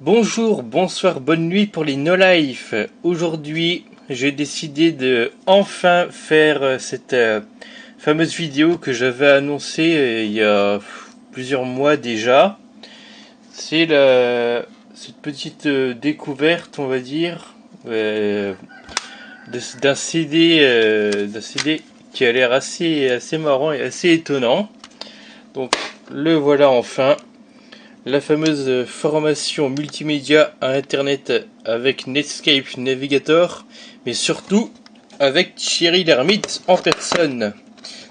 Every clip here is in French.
Bonjour, bonsoir, bonne nuit pour les No Life. Aujourd'hui, j'ai décidé de enfin faire cette fameuse vidéo que j'avais annoncée il y a plusieurs mois déjà. C'est cette petite découverte, on va dire, d'un CD qui a l'air assez marrant et assez étonnant. Donc, le voilà enfin. La fameuse formation multimédia à internet avec Netscape Navigator, mais surtout avec Thierry Lhermitte en personne.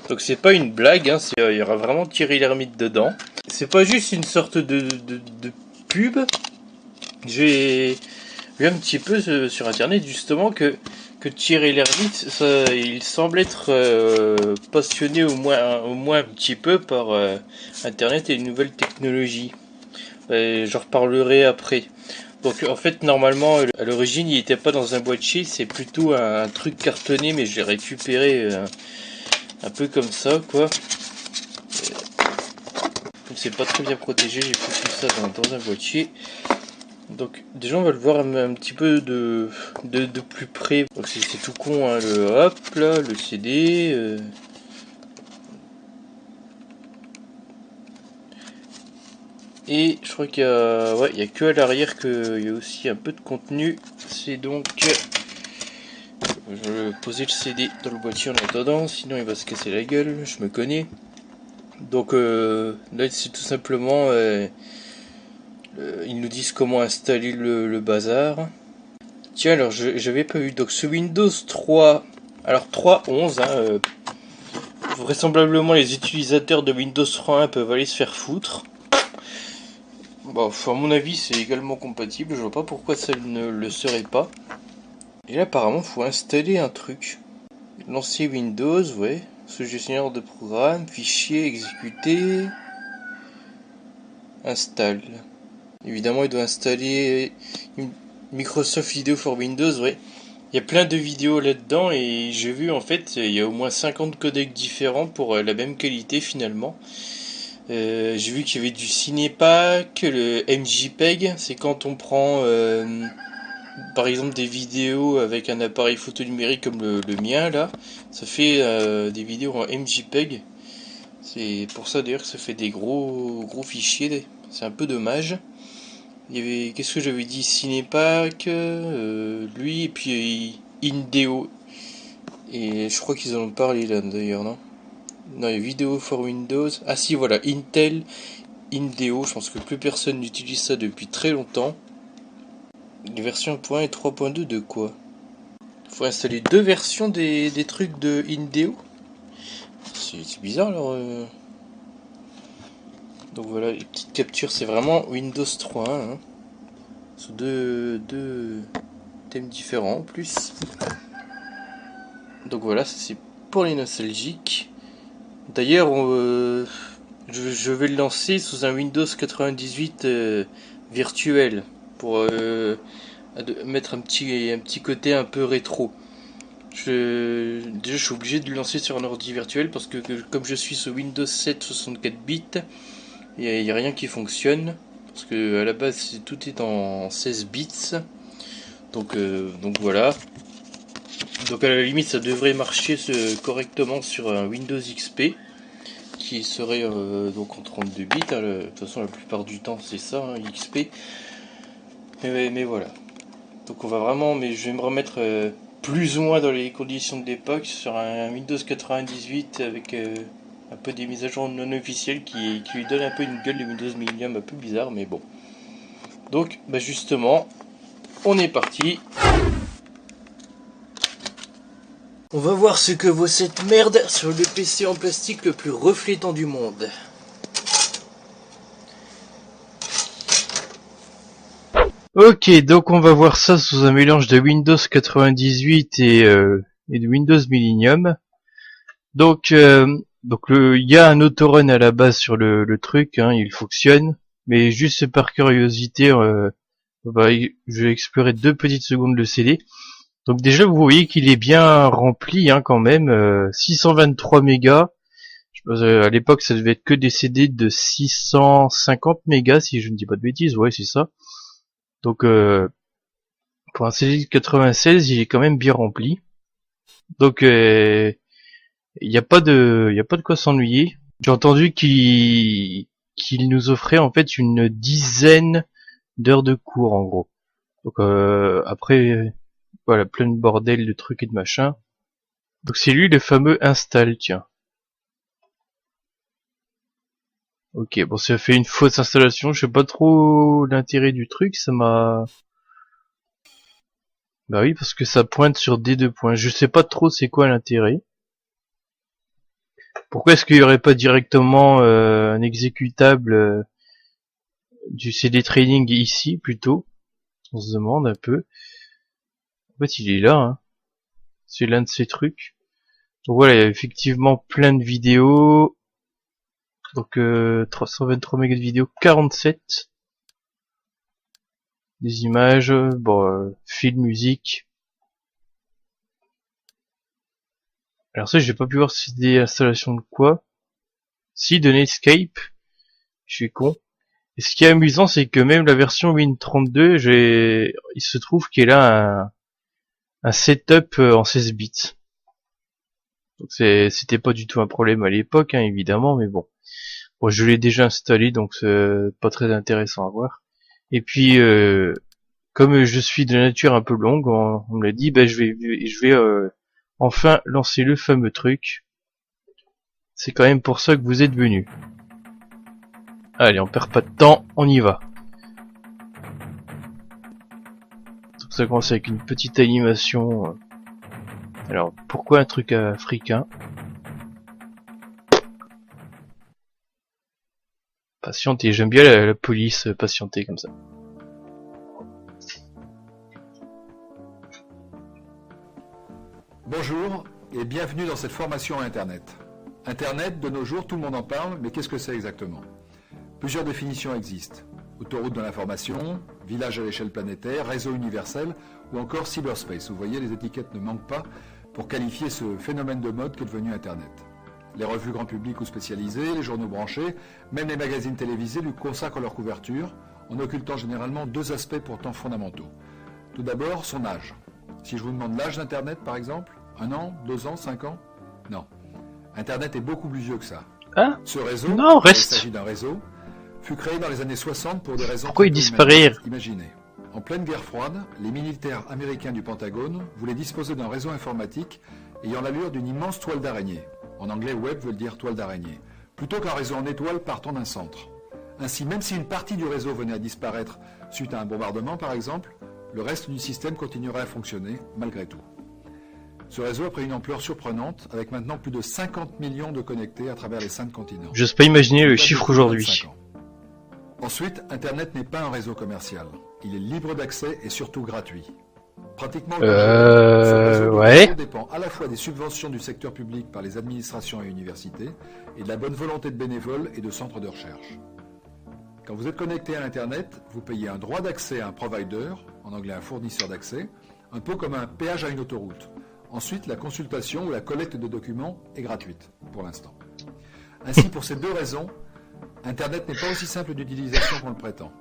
Donc c'est pas une blague, hein, il y aura vraiment Thierry Lhermitte dedans. C'est pas juste une sorte de pub. J'ai vu un petit peu sur internet justement que Thierry Lhermitte, il semble être passionné au moins un petit peu par internet et les nouvelles technologies. J'en reparlerai après. Donc en fait normalement à l'origine il était pas dans un boîtier, c'est plutôt un truc cartonné, mais je l'ai récupéré un peu comme ça quoi. Donc c'est pas très bien protégé, j'ai foutu ça dans un boîtier. Donc déjà on va le voir un petit peu de plus près. Donc c'est tout con hein, le CD. Et je crois qu'il y a, ouais, il y a que à l'arrière qu'il y a aussi un peu de contenu. C'est donc, je vais poser le CD dans le boîtier en attendant, sinon il va se casser la gueule, je me connais. Donc là c'est tout simplement, ils nous disent comment installer le bazar. Tiens alors j'avais pas vu, donc ce Windows 3, alors 3.11, hein, vraisemblablement les utilisateurs de Windows 3.1 peuvent aller se faire foutre. Bon, à mon avis, c'est également compatible. Je vois pas pourquoi ça ne le serait pas. Et là, apparemment, faut installer un truc. Lancer Windows, ouais. Ce gestionnaire de programme, fichier, exécuter. Installe. Évidemment, il doit installer Microsoft Video for Windows, ouais. Il y a plein de vidéos là-dedans et j'ai vu en fait, il y a au moins 50 codecs différents pour la même qualité finalement. J'ai vu qu'il y avait du Cinepack, le MJPEG, c'est quand on prend par exemple des vidéos avec un appareil photo numérique comme le mien là, ça fait des vidéos en MJPEG. C'est pour ça d'ailleurs que ça fait des gros fichiers, c'est un peu dommage. Il y avait, qu'est-ce que j'avais dit, Cinepack, lui et puis Indeo. Et je crois qu'ils en ont parlé là d'ailleurs, non? Non, il y a Video for Windows. Ah si, voilà, Intel, Indeo. Je pense que plus personne n'utilise ça depuis très longtemps. Les versions 1.1 et 3.2 de quoi? Faut installer deux versions des trucs de Indeo. C'est bizarre alors. Donc voilà, les petites captures, c'est vraiment Windows 3.1. Hein. Sous deux thèmes différents en plus. Donc voilà, ça c'est pour les nostalgiques. D'ailleurs, je vais le lancer sous un Windows 98 virtuel pour mettre un petit côté un peu rétro. Déjà, je suis obligé de le lancer sur un ordi virtuel parce que comme je suis sur Windows 7 64 bits, il n'y a rien qui fonctionne. Parce que à la base, tout est en 16 bits. Donc voilà. Donc à la limite, ça devrait marcher correctement sur un Windows XP. Qui serait donc en 32 bits. Hein, de toute façon, la plupart du temps, c'est ça, hein, XP. Mais voilà. Donc on va vraiment, mais je vais me remettre plus ou moins dans les conditions de l'époque sur un Windows 98 avec un peu des mises à jour non officielles qui lui donnent un peu une gueule de Windows Millennium un peu bizarre, mais bon. Donc, bah justement, on est parti. On va voir ce que vaut cette merde sur le PC en plastique le plus reflétant du monde. Ok, donc on va voir ça sous un mélange de Windows 98 et de Windows Millennium. Donc il y a un autorun à la base sur le truc, hein, il fonctionne, mais juste par curiosité, je vais explorer 2 petites secondes le CD. Donc déjà vous voyez qu'il est bien rempli hein, quand même, 623 mégas. À l'époque ça devait être que des CD de 650 mégas si je ne dis pas de bêtises, ouais c'est ça. Donc pour un CGI 96, il est quand même bien rempli. Donc il y a pas de quoi s'ennuyer. J'ai entendu qu'il nous offrait en fait une dizaine d'heures de cours en gros. Donc après voilà, plein de bordel de trucs et de machins. Donc c'est lui le fameux install, tiens. Ok, bon, ça fait une fausse installation, je sais pas trop l'intérêt du truc, ça m'a... Bah oui, parce que ça pointe sur des deux points, je sais pas trop c'est quoi l'intérêt. Pourquoi est-ce qu'il y aurait pas directement un exécutable du CD Training ici, plutôt? On se demande un peu. En fait, il est là, hein. C'est l'un de ces trucs. Donc voilà, il y a effectivement plein de vidéos. Donc 323 mégas de vidéo, 47. Des images, bon, film, musique. Alors ça, j'ai pas pu voir si c'est des installations de quoi. Si, de Netscape. Je suis con. Et ce qui est amusant, c'est que même la version Win32, il se trouve qu'elle a un setup en 16 bits. Donc c'était pas du tout un problème à l'époque, hein, évidemment, mais bon. Bon, je l'ai déjà installé, donc c'est pas très intéressant à voir. Et puis, comme je suis de nature un peu longue, on me l'a dit, ben je vais enfin lancer le fameux truc. C'est quand même pour ça que vous êtes venus. Allez, on perd pas de temps, on y va. Donc ça commence avec une petite animation. Alors, pourquoi un truc africain? Patienter, j'aime bien la police patienter comme ça. Bonjour et bienvenue dans cette formation à Internet. Internet, de nos jours, tout le monde en parle, mais qu'est-ce que c'est exactement? Plusieurs définitions existent. Autoroute de l'information, village à l'échelle planétaire, réseau universel ou encore cyberspace. Vous voyez, les étiquettes ne manquent pas pour qualifier ce phénomène de mode qu'est devenu Internet. Les revues grand public ou spécialisées, les journaux branchés, même les magazines télévisés lui consacrent leur couverture en occultant généralement deux aspects pourtant fondamentaux. Tout d'abord, son âge. Si je vous demande l'âge d'Internet par exemple, 1 an, 2 ans, 5 ans? Non. Internet est beaucoup plus vieux que ça. Hein? Ce réseau, non, reste. il s'agit d'un réseau, fut créé dans les années 60 pour des raisons... Pourquoi il disparaît? Imaginez. En pleine guerre froide, les militaires américains du Pentagone voulaient disposer d'un réseau informatique ayant l'allure d'une immense toile d'araignée. En anglais, web veut dire toile d'araignée. Plutôt qu'un réseau en étoile partant d'un centre. Ainsi, même si une partie du réseau venait à disparaître suite à un bombardement par exemple, le reste du système continuerait à fonctionner malgré tout. Ce réseau a pris une ampleur surprenante, avec maintenant plus de 50 millions de connectés à travers les 5 continents. J'ose pas imaginer le chiffre aujourd'hui. Ensuite, Internet n'est pas un réseau commercial. Il est libre d'accès et surtout gratuit. Pratiquement ce réseau dépend à la fois des subventions du secteur public par les administrations et universités et de la bonne volonté de bénévoles et de centres de recherche. Quand vous êtes connecté à Internet, vous payez un droit d'accès à un provider, en anglais un fournisseur d'accès, un peu comme un péage à une autoroute. Ensuite, la consultation ou la collecte de documents est gratuite, pour l'instant. Ainsi, pour ces deux raisons, Internet n'est pas aussi simple d'utilisation qu'on le prétend.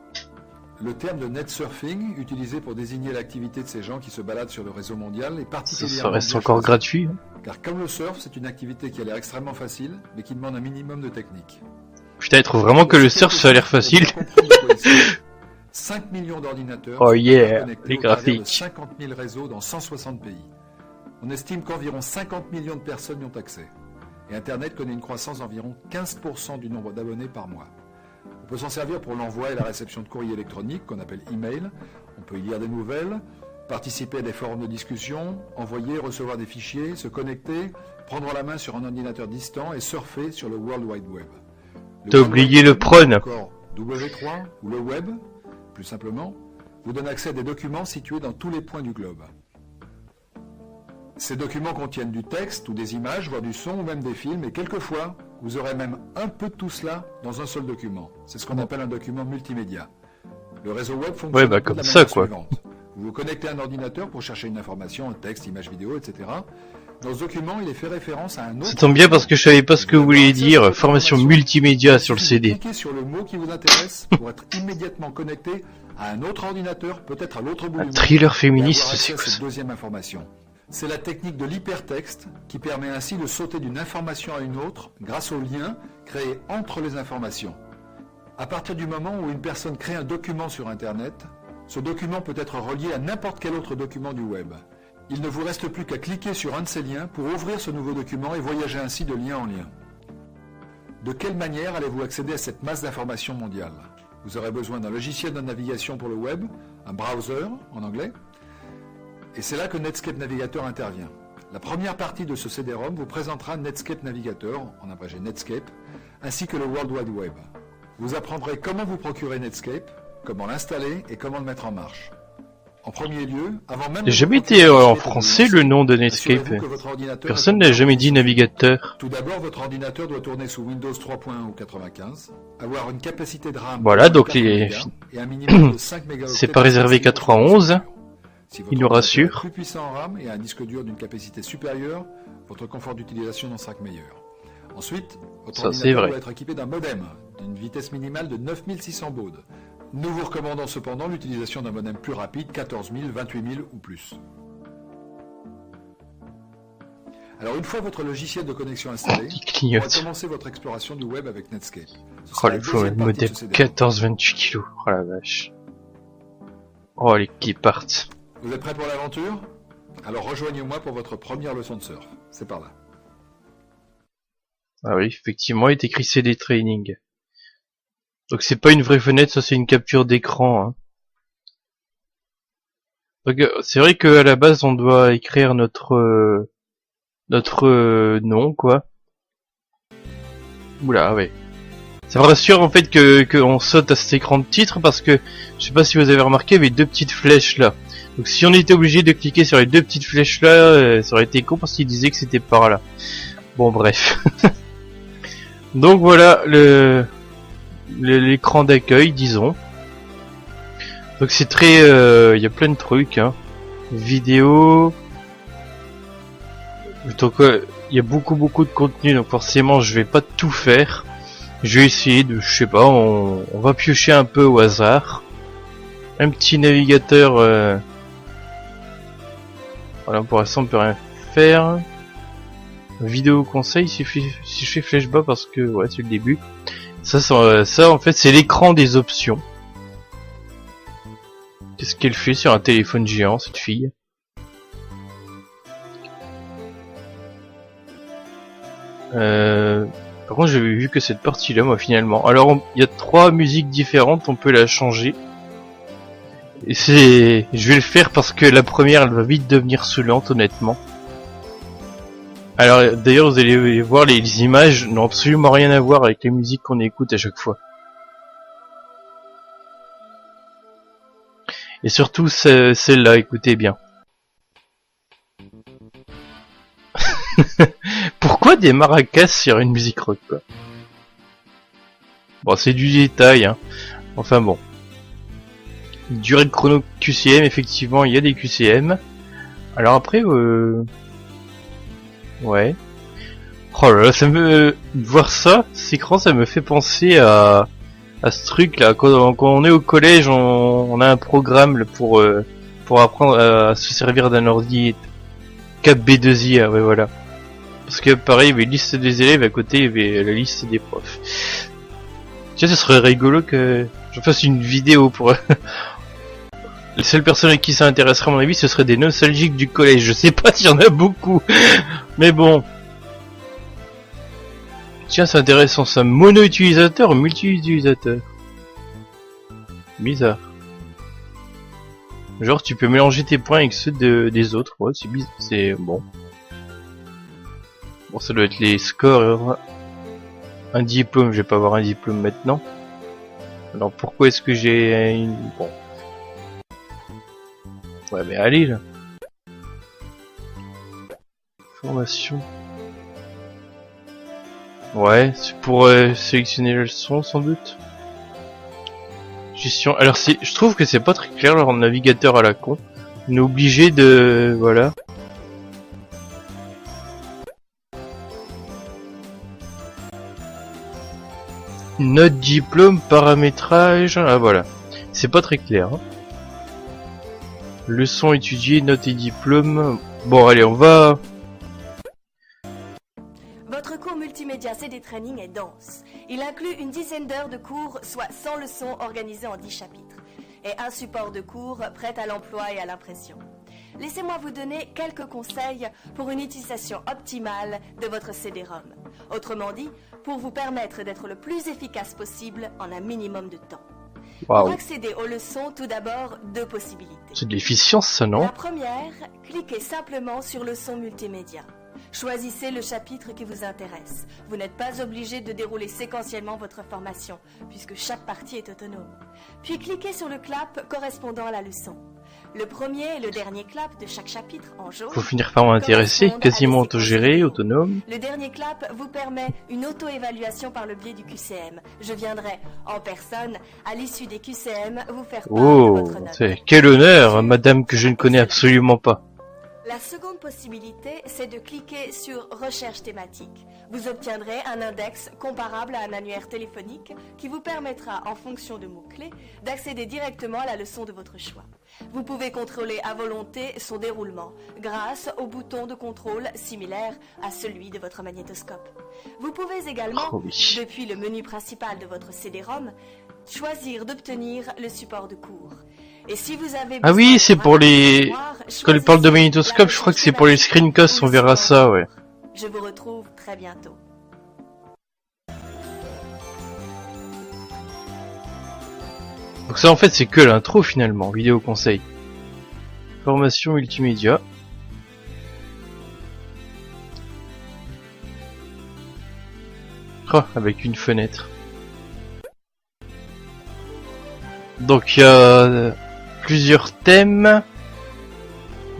Le terme de net surfing, utilisé pour désigner l'activité de ces gens qui se baladent sur le réseau mondial, est particulièrement... Ça reste encore gratuit. Hein. Car comme le surf, c'est une activité qui a l'air extrêmement facile, mais qui demande un minimum de technique. Putain, il trouve vraiment que le surf ça a l'air facile. 5 millions d'ordinateurs oh yeah, les graphiques. 50 000 réseaux dans 160 pays. On estime qu'environ 50 millions de personnes y ont accès. Et Internet connaît une croissance d'environ 15% du nombre d'abonnés par mois. On peut s'en servir pour l'envoi et la réception de courriers électroniques, qu'on appelle email. On peut y lire des nouvelles, participer à des forums de discussion, envoyer, recevoir des fichiers, se connecter, prendre la main sur un ordinateur distant et surfer sur le World Wide Web. T'as oublié le prône. Encore W3 ou le web, plus simplement, vous donne accès à des documents situés dans tous les points du globe. Ces documents contiennent du texte ou des images, voire du son ou même des films, et quelquefois, vous aurez même un peu de tout cela dans un seul document. C'est ce qu'on appelle un document multimédia. Le réseau web fonctionne de la manière suivante. Vous vous connectez à un ordinateur pour chercher une information, un texte, image vidéo, etc. Dans ce document, il est fait référence à un autre... Ça tombe bien parce que je savais pas ce que vous vouliez dire, formation multimédia sur le CD. Cliquez sur le mot qui vous intéresse pour être immédiatement connecté à un autre ordinateur, peut-être à l'autre bout du Un monde. thriller féministe, c'est c'est quoi quoi cette ça? deuxième information? C'est la technique de l'hypertexte qui permet ainsi de sauter d'une information à une autre grâce au lien créé entre les informations. À partir du moment où une personne crée un document sur Internet, ce document peut être relié à n'importe quel autre document du web. Il ne vous reste plus qu'à cliquer sur un de ces liens pour ouvrir ce nouveau document et voyager ainsi de lien en lien. De quelle manière allez-vous accéder à cette masse d'informations mondiale? Vous aurez besoin d'un logiciel de navigation pour le web, un browser en anglais, et c'est là que Netscape Navigator intervient. La première partie de ce CD-ROM vous présentera Netscape Navigator, en abrégé Netscape, ainsi que le World Wide Web. Vous apprendrez comment vous procurer Netscape, comment l'installer et comment le mettre en marche. En premier lieu, avant même... J'ai jamais été en français le nom de Netscape. Personne n'a jamais dit navigateur. Tout d'abord, votre ordinateur doit tourner sous Windows 3.1 ou 95, avoir une capacité de RAM... Voilà, donc les... c'est pas réservé 91. Si Il nous rassure. Est plus puissant en RAM et a un disque dur d'une capacité supérieure, votre confort d'utilisation en sera meilleur. Ensuite, votre ordinateur doit être équipé d'un modem d'une vitesse minimale de 9600 bauds. Nous vous recommandons cependant l'utilisation d'un modem plus rapide, 14 000, 28 000 ou plus. Alors une fois votre logiciel de connexion installé, vous pourrez commencer votre exploration du web avec Netscape. Oh, il faut un modem 14-28 kg. Oh la vache. Oh les qui partent. Vous êtes prêts pour l'aventure? Alors rejoignez-moi pour votre première leçon de surf. C'est par là. Ah oui, effectivement, il est écrit CD Training. Donc c'est pas une vraie fenêtre, ça c'est une capture d'écran. Hein. Donc c'est vrai qu'à la base on doit écrire notre nom quoi. Oula ouais. Ça me rassure en fait que on saute à cet écran de titre parce que je sais pas si vous avez remarqué, il y avait deux petites flèches là. Donc si on était obligé de cliquer sur les deux petites flèches là, ça aurait été con parce qu'il disait que c'était par là. Bon bref. Donc voilà l'écran d'accueil, disons. Donc c'est très, y a plein de trucs, hein. Vidéo. Donc il y a beaucoup de contenu, donc forcément je vais pas tout faire. Je vais essayer de, je sais pas, on va piocher un peu au hasard. Un petit navigateur. Voilà, pour l'instant on peut rien faire. Vidéo conseil, si je fais flèche bas parce que ouais c'est le début. Ça en fait c'est l'écran des options. Qu'est-ce qu'elle fait sur un téléphone géant cette fille? Par contre j'avais vu que cette partie là moi finalement. Alors il y a 3 musiques différentes, on peut la changer. Et je vais le faire parce que la première elle va vite devenir saoulante honnêtement. Alors d'ailleurs vous allez voir les images n'ont absolument rien à voir avec les musiques qu'on écoute à chaque fois. Et surtout celle-là, écoutez bien. Pourquoi des maracas sur une musique rock quoi? Bon c'est du détail hein. Enfin bon. Durée de chrono QCM, effectivement il y a des QCM. Alors après ouais. Oh là là, ça me... Voir ça, cet écran, ça me fait penser à ce truc là, quand on est au collège, on a un programme pour apprendre à se servir d'un ordi Cap B2I, ouais voilà. Parce que pareil, il y avait une liste des élèves, à côté il y avait la liste des profs. Tiens, ce serait rigolo que je fasse une vidéo pour... Les seules personnes à qui ça intéresserait à mon avis, ce serait des nostalgiques du collège. Je sais pas s'il y en a beaucoup, mais bon. Tiens, c'est intéressant ça. Mono-utilisateur ou multi-utilisateur? Bizarre. Genre, tu peux mélanger tes points avec ceux des autres. Ouais, c'est bizarre. C'est bon. Bon, ça doit être les scores. Un diplôme, je vais pas avoir un diplôme maintenant. Alors pourquoi est-ce que j'ai une... Bon. Ouais mais allez là. Formation. Ouais, c'est pour sélectionner le son sans doute. Gestion. Alors je trouve que c'est pas très clair leur navigateur à la con. On est obligé de... Voilà. Note, diplôme, paramétrage... Ah voilà. C'est pas très clair. Hein. Leçon étudiée, note et diplôme... Bon allez, on va... Votre cours multimédia CD Training est dense. Il inclut une dizaine d'heures de cours, soit 100 leçons organisées en 10 chapitres. Et un support de cours prêt à l'emploi et à l'impression. Laissez-moi vous donner quelques conseils pour une utilisation optimale de votre CD-ROM. Autrement dit, pour vous permettre d'être le plus efficace possible en un minimum de temps. Wow. Pour accéder aux leçons, tout d'abord, 2 possibilités. C'est de l'efficience ça, non? La première, cliquez simplement sur leçon multimédia. Choisissez le chapitre qui vous intéresse. Vous n'êtes pas obligé de dérouler séquentiellement votre formation, puisque chaque partie est autonome. Puis cliquez sur le clap correspondant à la leçon. Le premier et le dernier clap de chaque chapitre en jaune. Faut finir par m'intéresser, quasiment autogéré, autonome. Le dernier clap vous permet une auto-évaluation par le biais du QCM. Je viendrai en personne à l'issue des QCM vous faire part de votre note. Quel honneur, madame que je ne connais absolument pas. La seconde possibilité, c'est de cliquer sur Recherche thématique. Vous obtiendrez un index comparable à un annuaire téléphonique qui vous permettra, en fonction de mots-clés, d'accéder directement à la leçon de votre choix. Vous pouvez contrôler à volonté son déroulement grâce au bouton de contrôle similaire à celui de votre magnétoscope. Vous pouvez également, depuis le menu principal de votre CD-ROM, choisir d'obtenir le support de cours. Et si vous avez ah oui, c'est pour les... Quand elle parle de magnétoscope, je crois que c'est pour les screencasts, on verra ça, ouais. Je vous retrouve très bientôt. Donc ça en fait c'est que l'intro finalement, vidéo conseil. Formation multimédia. Oh, avec une fenêtre. Donc il y a plusieurs thèmes.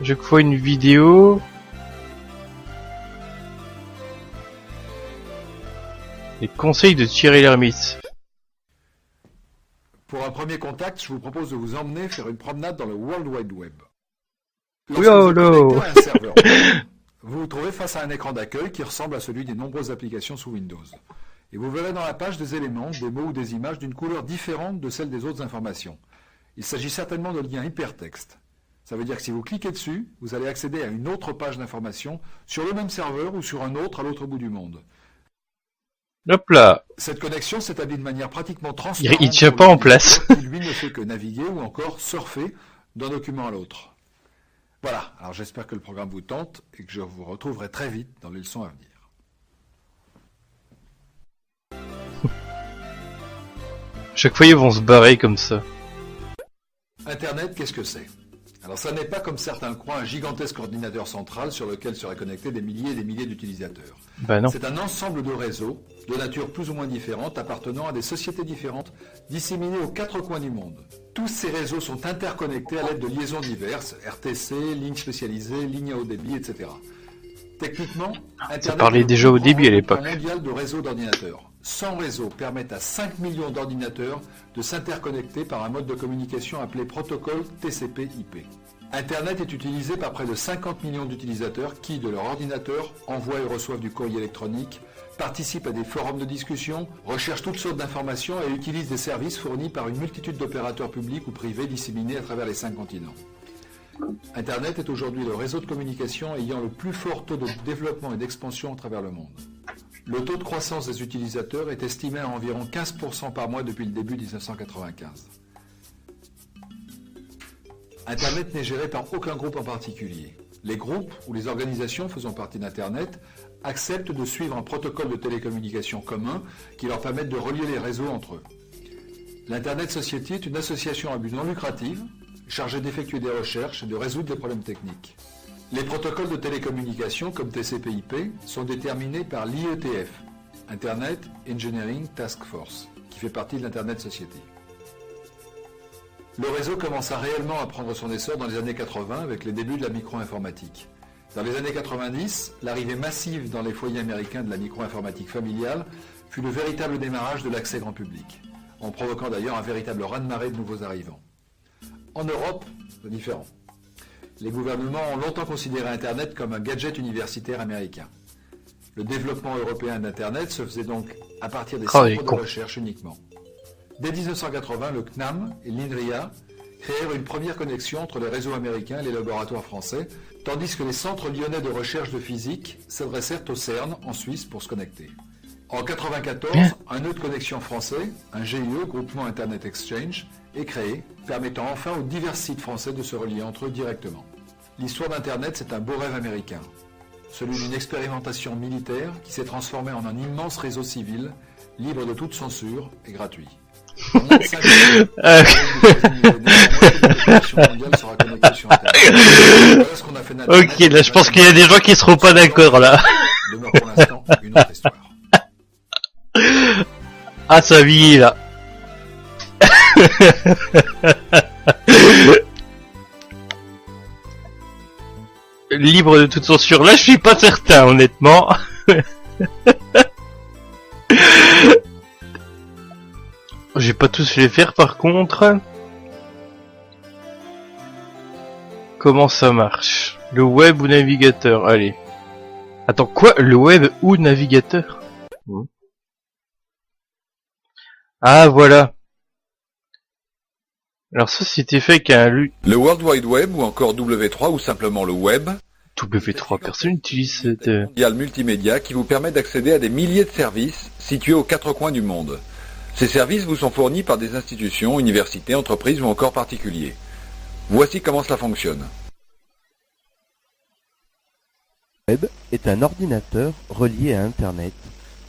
Je crois une vidéo. Les conseils de Thierry Lhermitte. Pour un premier contact, je vous propose de vous emmener faire une promenade dans le World Wide Web. YOLO. Vous vous trouvez face à un écran d'accueil qui ressemble à celui des nombreuses applications sous Windows. Et vous verrez dans la page des éléments, des mots ou des images d'une couleur différente de celle des autres informations. Il s'agit certainement de liens hypertextes. Ça veut dire que si vous cliquez dessus, vous allez accéder à une autre page d'information sur le même serveur ou sur un autre à l'autre bout du monde. Hop là. Cette connexion s'établit de manière pratiquement transparente. Il tient pas en place. Qui lui ne fait que naviguer ou encore surfer d'un document à l'autre. Voilà, alors j'espère que le programme vous tente et que je vous retrouverai très vite dans les leçons à venir. Chaque fois ils vont se barrer comme ça. Internet, qu'est-ce que c'est? Alors ça n'est pas comme certains le croient un gigantesque ordinateur central sur lequel seraient connectés des milliers et des milliers d'utilisateurs. Ben non. C'est un ensemble de réseaux, de nature plus ou moins différente, appartenant à des sociétés différentes, disséminées aux 4 coins du monde. Tous ces réseaux sont interconnectés à l'aide de liaisons diverses, RTC, lignes spécialisées, lignes à haut débit, etc. Techniquement, Internet ça parlait déjà au début à l'époque. Mondial de réseaux d'ordinateurs. 100 réseaux permettent à 5 millions d'ordinateurs de s'interconnecter par un mode de communication appelé protocole TCP/IP. Internet est utilisé par près de 50 millions d'utilisateurs qui, de leur ordinateur, envoient et reçoivent du courrier électronique, participent à des forums de discussion, recherchent toutes sortes d'informations et utilisent des services fournis par une multitude d'opérateurs publics ou privés disséminés à travers les 5 continents. Internet est aujourd'hui le réseau de communication ayant le plus fort taux de développement et d'expansion à travers le monde. Le taux de croissance des utilisateurs est estimé à environ 15% par mois depuis le début 1995. Internet n'est géré par aucun groupe en particulier. Les groupes ou les organisations faisant partie d'Internet acceptent de suivre un protocole de télécommunication commun qui leur permette de relier les réseaux entre eux. L'Internet Society est une association à but non lucratif chargée d'effectuer des recherches et de résoudre des problèmes techniques. Les protocoles de télécommunication comme TCP/IP sont déterminés par l'IETF, Internet Engineering Task Force, qui fait partie de l'Internet Society. Le réseau commença réellement à prendre son essor dans les années 80 avec les débuts de la micro-informatique. Dans les années 90, l'arrivée massive dans les foyers américains de la micro-informatique familiale fut le véritable démarrage de l'accès grand public, en provoquant d'ailleurs un véritable raz-de-marée de nouveaux arrivants. En Europe, c'est différent. Les gouvernements ont longtemps considéré Internet comme un gadget universitaire américain. Le développement européen d'Internet se faisait donc à partir des centres de recherche uniquement. Dès 1980, le CNAM et l'INRIA créèrent une première connexion entre les réseaux américains et les laboratoires français, tandis que les centres lyonnais de recherche de physique s'adressèrent au CERN en Suisse pour se connecter. En 1994, un nœud de connexion français, un GIE, Groupement Internet Exchange, est créé, permettant enfin aux divers sites français de se relier entre eux directement. L'histoire d'Internet, c'est un beau rêve américain, celui d'une expérimentation militaire qui s'est transformée en un immense réseau civil, libre de toute censure et gratuit. En moins de 5 ans, la population mondiale sera connectée sur Internet. Voilà ce qu'on a fait d'Internet. Ok, là je pense qu'il y a des gens qui seront pas d'accord là. Demeure pour l'instant une autre histoire. Ah, sa vie là. Libre de toute censure. Là, je suis pas certain, honnêtement. J'ai pas tous les faire par contre. Comment ça marche? Le web ou navigateur? Allez. Attends, quoi? Le web ou navigateur? Ah, voilà. Alors ça, c'était fait qu'un... Le World Wide Web ou encore W3 ou simplement le web. W3, personne n'utilise cette... mondial multimédia qui vous permet d'accéder à des milliers de services situés aux quatre coins du monde. Ces services vous sont fournis par des institutions, universités, entreprises ou encore particuliers. Voici comment cela fonctionne. Le web est un ordinateur relié à Internet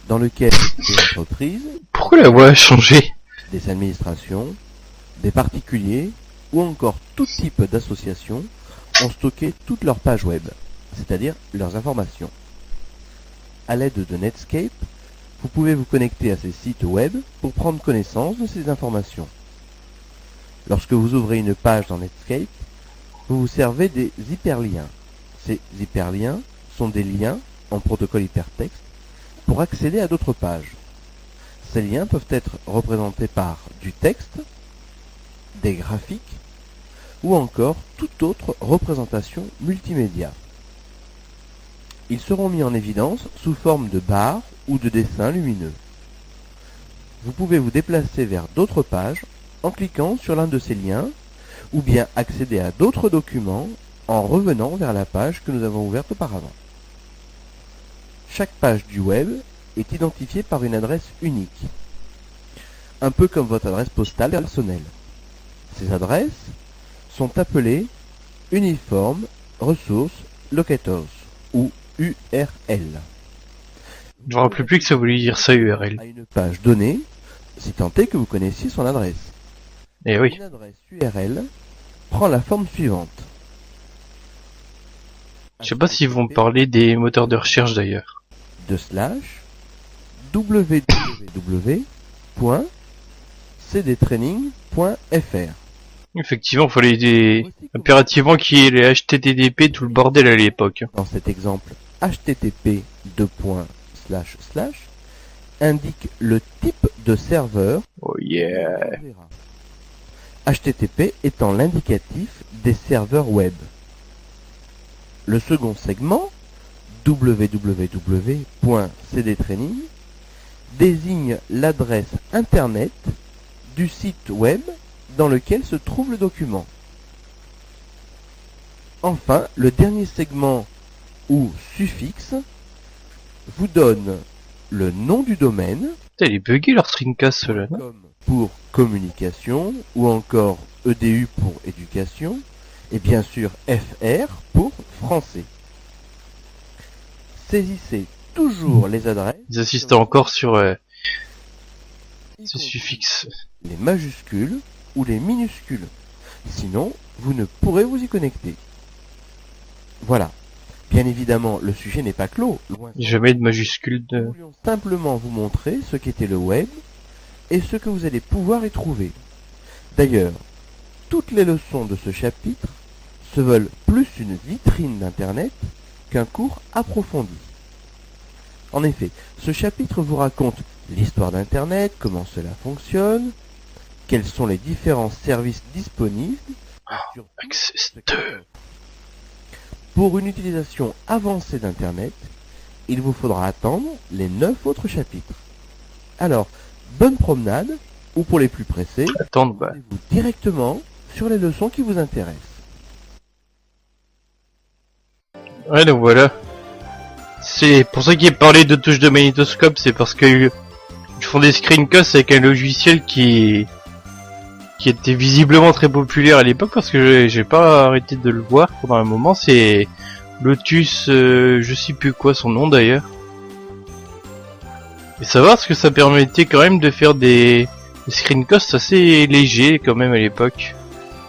dans lequel des entreprises, Pourquoi la voix a changé? des administrations, des particuliers ou encore tout type d'associations ont stocké toutes leurs pages web, c'est-à-dire leurs informations. À l'aide de Netscape, vous pouvez vous connecter à ces sites web pour prendre connaissance de ces informations. Lorsque vous ouvrez une page dans Netscape, vous vous servez des hyperliens. Ces hyperliens sont des liens en protocole hypertexte pour accéder à d'autres pages. Ces liens peuvent être représentés par du texte, des graphiques ou encore toute autre représentation multimédia. Ils seront mis en évidence sous forme de barres ou de dessins lumineux. Vous pouvez vous déplacer vers d'autres pages en cliquant sur l'un de ces liens ou bien accéder à d'autres documents en revenant vers la page que nous avons ouverte auparavant. Chaque page du web est identifiée par une adresse unique, un peu comme votre adresse postale personnelle. Ces adresses sont appelées Uniform Resource Locators ou URL. Je me rappelle plus que ça voulait dire ça, URL. À une page donnée, si tant est que vous connaissiez son adresse. Eh oui. Une adresse URL prend la forme suivante. Je sais pas s'ils vont parler des moteurs de recherche d'ailleurs. www.cdtraining.fr. Effectivement, il fallait impérativement qu'il y ait les HTTP, tout le bordel à l'époque. Dans cet exemple, http indique le type de serveur. Oh yeah. HTTP étant l'indicatif des serveurs web. Le second segment, www.cdtraining, désigne l'adresse internet du site web dans lequel se trouve le document. Enfin, le dernier segment ou suffixe vous donne le nom du domaine. Putain, il est bugué leur Streamcast, ceux-là, non? Comme pour communication ou encore EDU pour éducation et bien sûr FR pour français. Saisissez toujours les adresses. Ils assistent encore sur ce suffixe. Les majuscules ou les minuscules. Sinon, vous ne pourrez vous y connecter. Voilà. Bien évidemment, le sujet n'est pas clos. Jamais de majuscule de... Nous voulions simplement vous montrer ce qu'était le web et ce que vous allez pouvoir y trouver. D'ailleurs, toutes les leçons de ce chapitre se veulent plus une vitrine d'Internet qu'un cours approfondi. En effet, ce chapitre vous raconte l'histoire d'Internet, comment cela fonctionne, quels sont les différents services disponibles, Access 2. Pour une utilisation avancée d'Internet, il vous faudra attendre les 9 autres chapitres. Alors, bonne promenade, ou pour les plus pressés, Attendre, bah. rendez-vous directement sur les leçons qui vous intéressent. Ouais, donc voilà. C'est pour ça qu'il est parlé de touche de magnétoscope, c'est parce qu'ils font des screencasts avec un logiciel qui était visiblement très populaire à l'époque, parce que j'ai pas arrêté de le voir pendant un moment. C'est Lotus, je sais plus quoi son nom d'ailleurs. Et savoir ce que ça permettait quand même de faire des screencasts assez légers quand même à l'époque.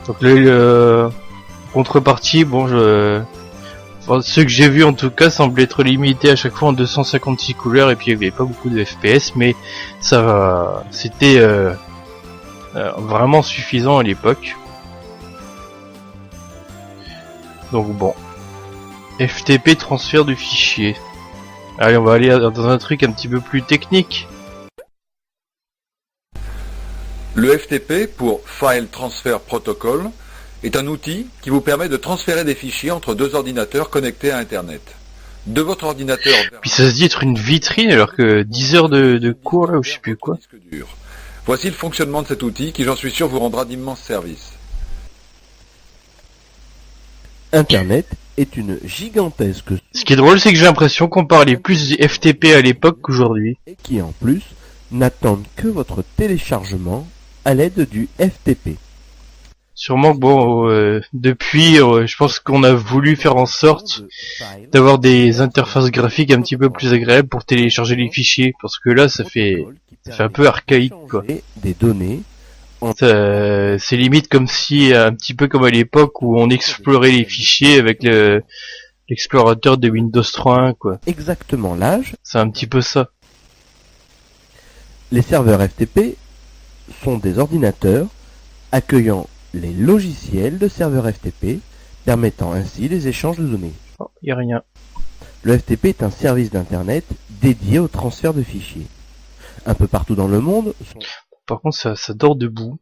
Donc le contrepartie, bon, enfin, ceux que j'ai vus en tout cas semblaient être limités à chaque fois en 256 couleurs, et puis il n'y avait pas beaucoup de FPS, mais ça, c'était vraiment suffisant à l'époque. Donc bon, FTP, transfert de fichiers. Allez, on va aller dans un truc un petit peu plus technique. Le FTP, pour File Transfer Protocol, est un outil qui vous permet de transférer des fichiers entre deux ordinateurs connectés à Internet. De votre ordinateur vers Puis ça se dit être une vitrine alors que 10 heures de cours là ou je sais plus quoi. disque dur. Voici le fonctionnement de cet outil qui, j'en suis sûr, vous rendra d'immenses services. Internet est une gigantesque Ce qui est drôle, c'est que j'ai l'impression qu'on parlait plus du FTP à l'époque qu'aujourd'hui. et qui en plus n'attendent que votre téléchargement à l'aide du FTP. Sûrement que bon, depuis, je pense qu'on a voulu faire en sorte d'avoir des interfaces graphiques un petit peu plus agréables pour télécharger les fichiers, parce que là, ça fait un peu archaïque, quoi. Des données C'est limite comme si, un petit peu comme à l'époque où on explorait les fichiers avec l'explorateur de Windows 3.1, quoi. exactement l'âge. C'est un petit peu ça. Les serveurs FTP sont des ordinateurs accueillant les logiciels de serveurs FTP, permettant ainsi les échanges de données. Oh, y a rien. Le FTP est un service d'Internet dédié au transfert de fichiers. Un peu partout dans le monde, sont des Par contre, ça dort debout.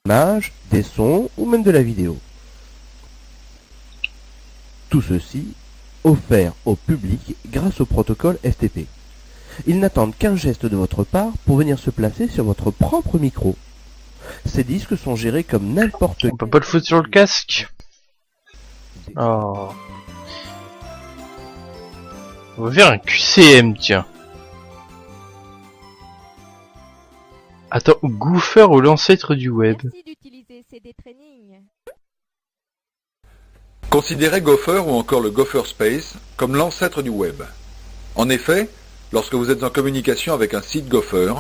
images, des sons ou même de la vidéo. Tout ceci offert au public grâce au protocole FTP. Ils n'attendent qu'un geste de votre part pour venir se placer sur votre propre micro. Ces disques sont gérés comme n'importe On peut pas le foutre sur le casque. Oh. On va faire un QCM, tiens. Attends, Gopher ou l'ancêtre du web? Merci d'utiliser CD Training. Considérez Gopher ou encore le Gopher Space comme l'ancêtre du web. En effet, lorsque vous êtes en communication avec un site Gopher,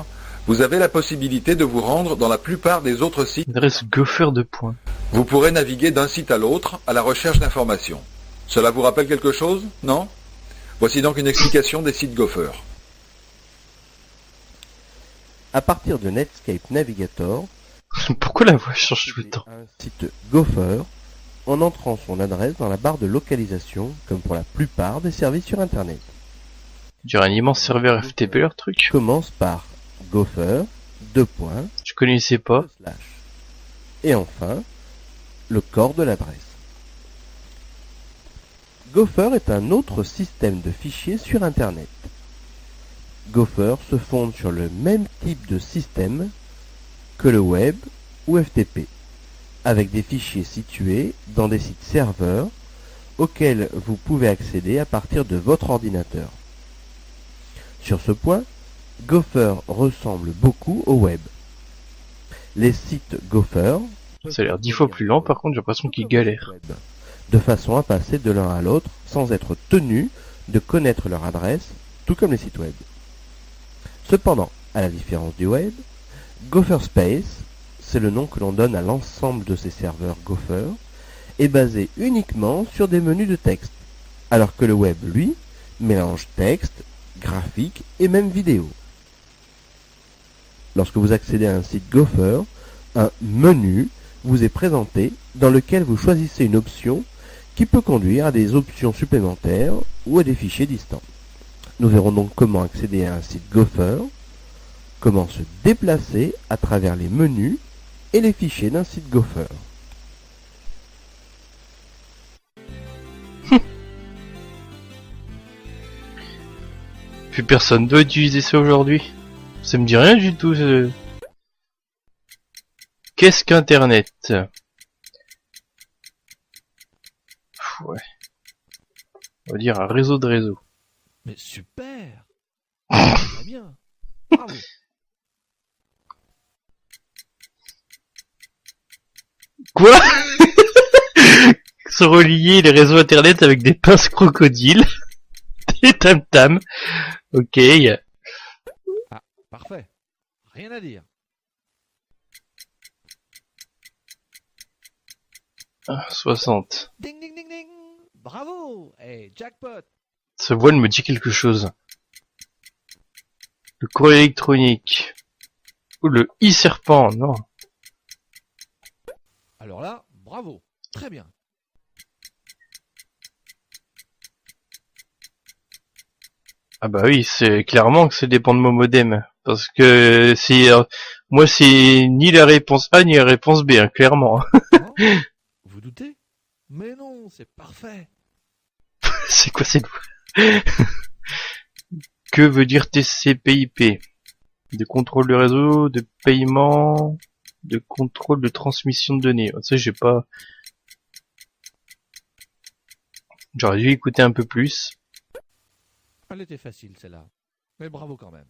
vous avez la possibilité de vous rendre dans la plupart des autres sites. Adresse Gopher de points. Vous pourrez naviguer d'un site à l'autre à la recherche d'informations. Cela vous rappelle quelque chose? Non? Voici donc une explication des sites Gopher. à partir de Netscape Navigator. Pourquoi la voix change tout le temps? Un site Gopher en entrant son adresse dans la barre de localisation, comme pour la plupart des services sur Internet. J'ai un immense serveur FTP leur truc. Commence par Gopher, Je connaissais pas. // et enfin, le corps de l'adresse. Gopher est un autre système de fichiers sur Internet. Gopher se fonde sur le même type de système que le web ou FTP, avec des fichiers situés dans des sites serveurs auxquels vous pouvez accéder à partir de votre ordinateur. Sur ce point, Gopher ressemble beaucoup au web. Les sites Gopher Ça a l'air 10 fois plus lent, par contre j'ai l'impression qu'ils galèrent. de façon à passer de l'un à l'autre sans être tenus de connaître leur adresse, tout comme les sites web. Cependant, à la différence du web, Gopher Space, c'est le nom que l'on donne à l'ensemble de ces serveurs Gopher, est basé uniquement sur des menus de texte, alors que le web, lui, mélange texte, graphique et même vidéo. Lorsque vous accédez à un site Gopher, un menu vous est présenté dans lequel vous choisissez une option qui peut conduire à des options supplémentaires ou à des fichiers distants. Nous verrons donc comment accéder à un site Gopher, comment se déplacer à travers les menus et les fichiers d'un site Gopher. Plus personne doit utiliser ça aujourd'hui. Ça me dit rien du tout. Qu'est-ce qu'Internet? Ouais. On va dire un réseau de réseaux. Mais super. Très bien. Bravo. Quoi? Se relier les réseaux internet avec des pinces crocodiles, des tam-tams. Ok. Ah, parfait. Rien à dire. 60. Ding ding ding ding. Bravo. Hey, jackpot. Ce voile me dit quelque chose. Le courrier électronique. Ou le e-serpent, non. Alors là, bravo. Très bien. Ah bah oui, c'est clairement que ça dépend de mon modem. Parce que c'est moi c'est ni la réponse A ni la réponse B, hein, clairement. Non, vous doutez? Mais non, c'est parfait. C'est quoi cette Que veut dire TCP/IP? De contrôle de réseau, de paiement, de contrôle de transmission de données. Ça j'ai pas. J'aurais dû écouter un peu plus. Elle était facile celle-là. Mais bravo quand même.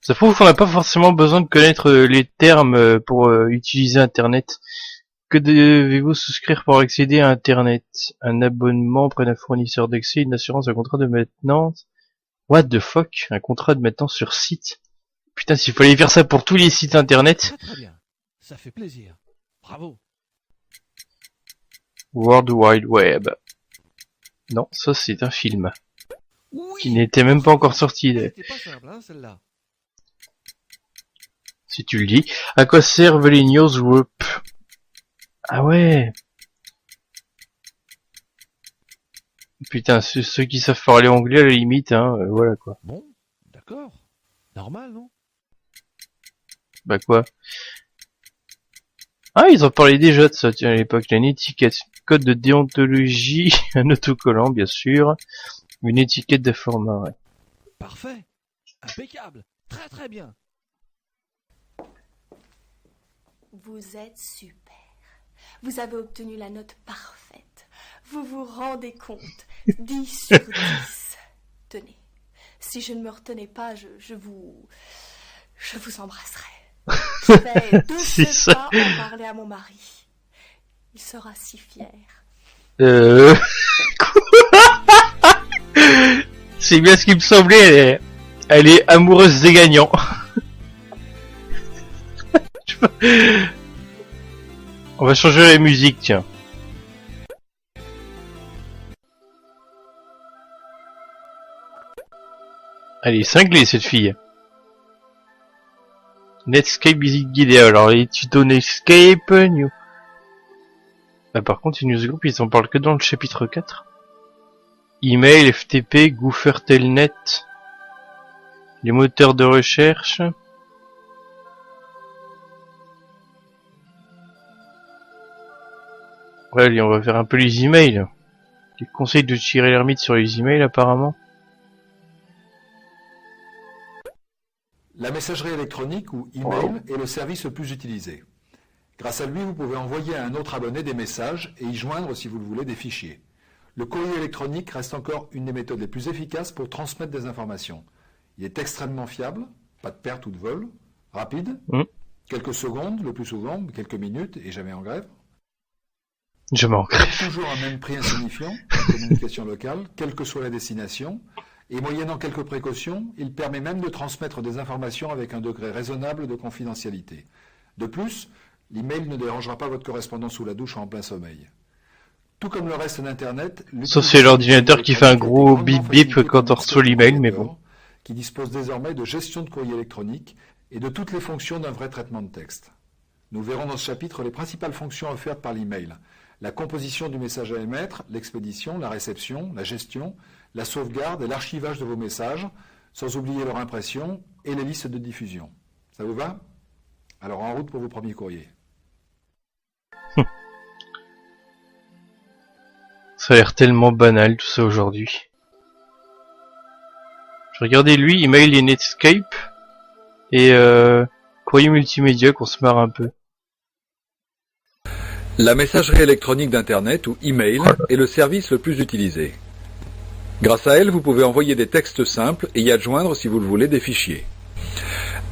Ça prouve qu'on n'a pas forcément besoin de connaître les termes pour utiliser Internet. Que devez-vous souscrire pour accéder à Internet? Un abonnement auprès d'un fournisseur d'accès, une assurance, un contrat de maintenance. What the fuck? Un contrat de maintenance sur site? Putain, s'il fallait faire ça pour tous les sites Internet. Très très bien. Ça fait plaisir. Bravo. World Wide Web. Non, ça c'est un film. Oui. Qui n'était même pas encore sorti. Elle était pas simple, hein, celle-là. Si tu le dis. À quoi servent les newsgroups? Ah ouais. Putain, ceux qui savent parler anglais à la limite, hein, voilà quoi. Bon, d'accord. Normal, non? Bah quoi? Ah, ils en parlaient déjà de ça, tiens, à l'époque. Une étiquette, code de déontologie, un autocollant, bien sûr. Une étiquette de format, ouais. Parfait. Impeccable. Très très bien. Vous êtes super. Vous avez obtenu la note parfaite. Vous vous rendez compte? 10 sur 10. Tenez, si je ne me retenais pas, je vous embrasserai. Je vais de C'est ce ça. pas en parler à mon mari. Il sera si fier. C'est bien ce qui me semblait, elle est amoureuse des gagnants. On va changer la musique, tiens. Elle est cinglée, cette fille. Netscape Visite Guidée. Alors, les tutos Netscape, new. Ah, par contre, les newsgroup, ils en parlent que dans le chapitre 4. Email, FTP, Goofer Telnet. Les moteurs de recherche. Ouais, allez, on va faire un peu les emails. Les conseils de tirer l'ermite sur les emails, apparemment. La messagerie électronique ou email est le service le plus utilisé. Grâce à lui, vous pouvez envoyer à un autre abonné des messages et y joindre, si vous le voulez, des fichiers. Le courrier électronique reste encore une des méthodes les plus efficaces pour transmettre des informations. Il est extrêmement fiable, pas de perte ou de vol, rapide, quelques secondes le plus souvent, quelques minutes et jamais en grève. Je manque. Toujours un même prix insignifiant en communication locale, quelle que soit la destination, et moyennant quelques précautions, il permet même de transmettre des informations avec un degré raisonnable de confidentialité. De plus, l'email ne dérangera pas votre correspondant sous la douche en plein sommeil. Tout comme le reste d'Internet... Sauf c'est l'ordinateur qui fait un gros bip bip quand on reçoit l'email, mais bon. Qui dispose désormais de gestion de courrier électronique et de toutes les fonctions d'un vrai traitement de texte. Nous verrons dans ce chapitre les principales fonctions offertes par l'email. La composition du message à émettre, l'expédition, la réception, la gestion, la sauvegarde et l'archivage de vos messages, sans oublier leur impression et les listes de diffusion. Ça vous va? Alors en route pour vos premiers courriers. Ça a l'air tellement banal tout ça aujourd'hui. Je regardais lui, email et Netscape et courrier multimédia qu'on se marre un peu. La messagerie électronique d'Internet ou email est le service le plus utilisé. Grâce à elle, vous pouvez envoyer des textes simples et y adjoindre, si vous le voulez, des fichiers.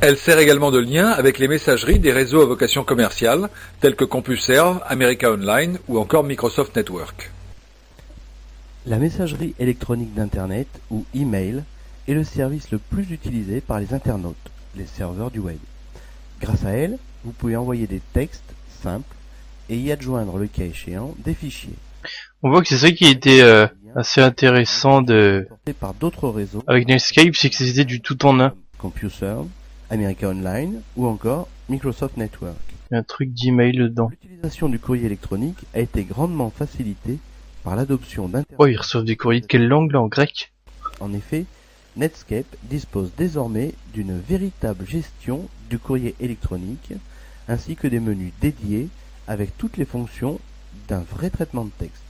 Elle sert également de lien avec les messageries des réseaux à vocation commerciale, tels que CompuServe, America Online ou encore Microsoft Network. La messagerie électronique d'Internet ou email est le service le plus utilisé par les internautes, les serveurs du web. Grâce à elle, vous pouvez envoyer des textes simples et y adjoindre, le cas échéant, des fichiers. On voit que c'est ça qui était assez intéressant Par d'autres réseaux avec Netscape, c'est que c'était du tout en un. CompuServe, America Online ou encore Microsoft Network. Il y a un truc d'email dedans. L'utilisation du courrier électronique a été grandement facilitée par l'adoption d'Internet. Oh, ils reçoivent des courriers de quelle langue là, en grec? En effet, Netscape dispose désormais d'une véritable gestion du courrier électronique ainsi que des menus dédiés avec toutes les fonctions d'un vrai traitement de texte.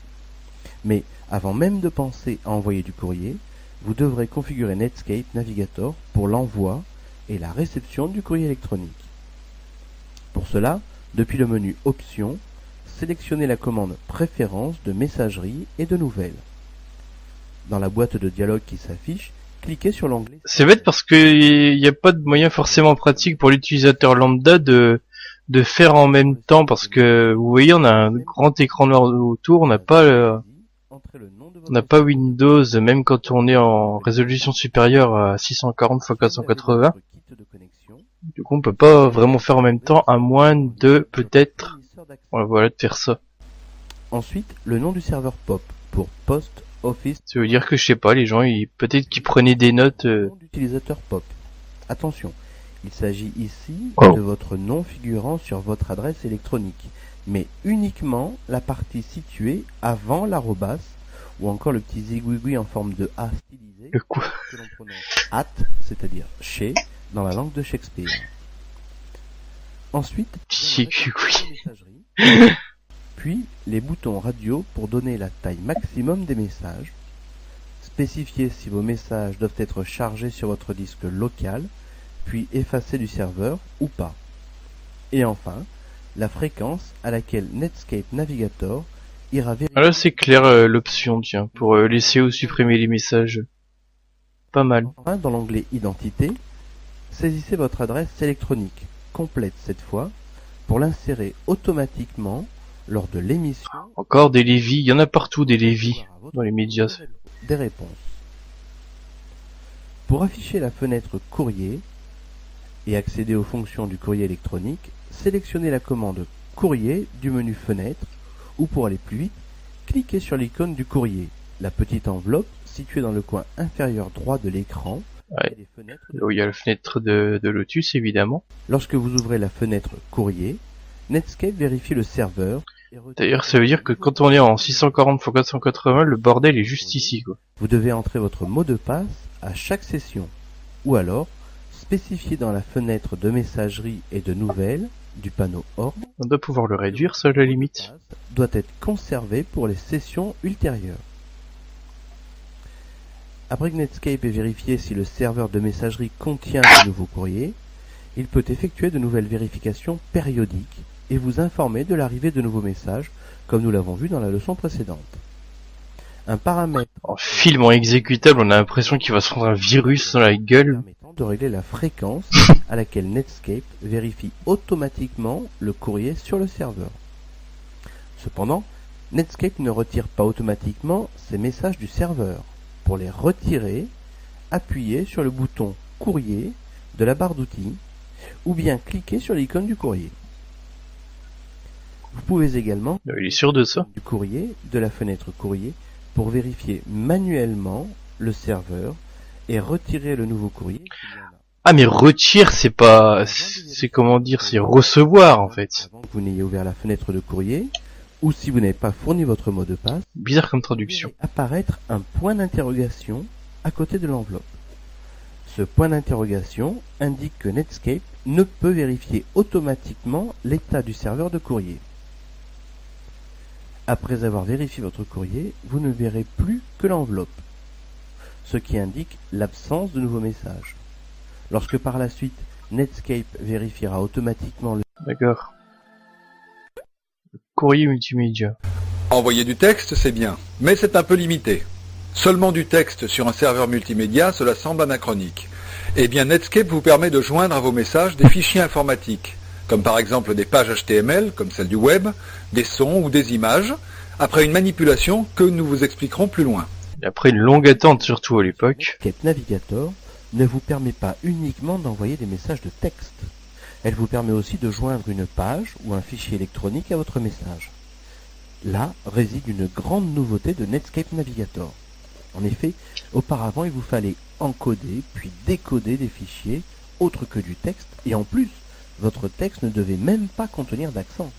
Mais avant même de penser à envoyer du courrier, vous devrez configurer Netscape Navigator pour l'envoi et la réception du courrier électronique. Pour cela, depuis le menu Options, sélectionnez la commande Préférences de messagerie et de nouvelles. Dans la boîte de dialogue qui s'affiche, cliquez sur l'onglet. C'est bête parce que il n'y a pas de moyen forcément pratique pour l'utilisateur lambda de faire en même temps, parce que vous voyez, on a un grand écran noir autour, on n'a pas Windows, même quand on est en résolution supérieure à 640 x 480. Du coup, on peut pas vraiment faire en même temps, à moins de peut-être, voilà, de faire ça. Ensuite, le nom du serveur POP pour Post Office. Ça veut dire que je sais pas, les gens, peut-être qu'ils prenaient des notes. Nom d'utilisateur POP. Attention, il s'agit ici de votre nom figurant sur votre adresse électronique, mais uniquement la partie située avant l'arrobas ou encore le petit zigouigoui en forme de A stylisé Le coup. que l'on prononce at, c'est-à-dire chez, dans la langue de Shakespeare. Ensuite, messagerie, puis les boutons radio pour donner la taille maximum des messages, spécifier si vos messages doivent être chargés sur votre disque local, puis effacés du serveur ou pas. Et enfin, la fréquence à laquelle Netscape Navigator ira vérifier. Ah là c'est clair l'option, tiens, pour laisser ou supprimer les messages. Pas mal. Enfin, dans l'onglet Identité, saisissez votre adresse électronique, complète cette fois, pour l'insérer automatiquement lors de l'émission. Encore des Lévis, il y en a partout des Lévis dans les médias. Des réponses. Pour afficher la fenêtre courrier et accéder aux fonctions du courrier électronique, sélectionnez la commande courrier du menu fenêtre ou pour aller plus vite, cliquez sur l'icône du courrier, la petite enveloppe située dans le coin inférieur droit de l'écran. Ouais. Là où il y a la fenêtre de Lotus évidemment. Lorsque vous ouvrez la fenêtre courrier, Netscape vérifie le serveur. D'ailleurs ça veut dire que quand on est en 640 x 480, le bordel est juste ici quoi. Vous devez entrer votre mot de passe à chaque session, ou alors spécifier dans la fenêtre de messagerie et de nouvelles du panneau Ordre. On doit pouvoir le réduire, ça à la limite. Doit être conservé pour les sessions ultérieures. Après que Netscape ait vérifié si le serveur de messagerie contient de nouveaux courriers, il peut effectuer de nouvelles vérifications périodiques et vous informer de l'arrivée de nouveaux messages, comme nous l'avons vu dans la leçon précédente. Un paramètre En film, en exécutable, on a l'impression qu'il va se prendre un virus dans la gueule. permettant de régler la fréquence à laquelle Netscape vérifie automatiquement le courrier sur le serveur. Cependant, Netscape ne retire pas automatiquement ces messages du serveur. Pour les retirer, appuyez sur le bouton courrier de la barre d'outils ou bien cliquez sur l'icône du courrier. Vous pouvez également Il est sûr de ça. du courrier de la fenêtre courrier pour vérifier manuellement le serveur et retirer le nouveau courrier. Ah mais retire, c'est pas... C'est comment dire, c'est recevoir en fait. Avant que vous n'ayez ouvert la fenêtre de courrier, ou si vous n'avez pas fourni votre mot de passe, Bizarre comme traduction. vous verrez apparaître un point d'interrogation à côté de l'enveloppe. Ce point d'interrogation indique que Netscape ne peut vérifier automatiquement l'état du serveur de courrier. Après avoir vérifié votre courrier, vous ne verrez plus que l'enveloppe, ce qui indique l'absence de nouveaux messages. Lorsque par la suite, Netscape vérifiera automatiquement le... D'accord. Courrier multimédia. Envoyer du texte, c'est bien, mais c'est un peu limité. Seulement du texte sur un serveur multimédia, cela semble anachronique. Eh bien, Netscape vous permet de joindre à vos messages des fichiers informatiques, comme par exemple des pages HTML, comme celle du web, des sons ou des images, après une manipulation que nous vous expliquerons plus loin. Et après une longue attente, surtout à l'époque. Netscape Navigator ne vous permet pas uniquement d'envoyer des messages de texte. Elle vous permet aussi de joindre une page ou un fichier électronique à votre message. Là réside une grande nouveauté de Netscape Navigator. En effet, auparavant, il vous fallait encoder puis décoder des fichiers autres que du texte, et en plus, votre texte ne devait même pas contenir d'accent.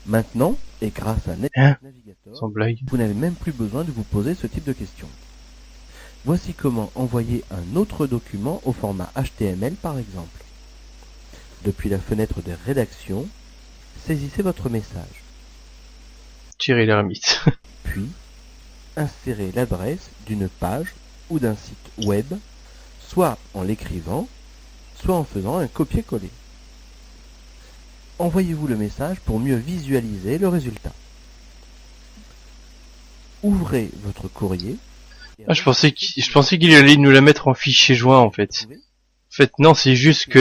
Maintenant, et grâce à Netscape Navigator, Sans blague. vous n'avez même plus besoin de vous poser ce type de questions. Voici comment envoyer un autre document au format HTML par exemple. Depuis la fenêtre de rédaction, saisissez votre message. Tirer l'ermite. Puis, insérez l'adresse d'une page ou d'un site web, soit en l'écrivant, soit en faisant un copier-coller. Envoyez-vous le message pour mieux visualiser le résultat. Ouvrez votre courrier. Ah, je pensais qu'il allait nous la mettre en fichier joint en fait. En fait, non, c'est juste que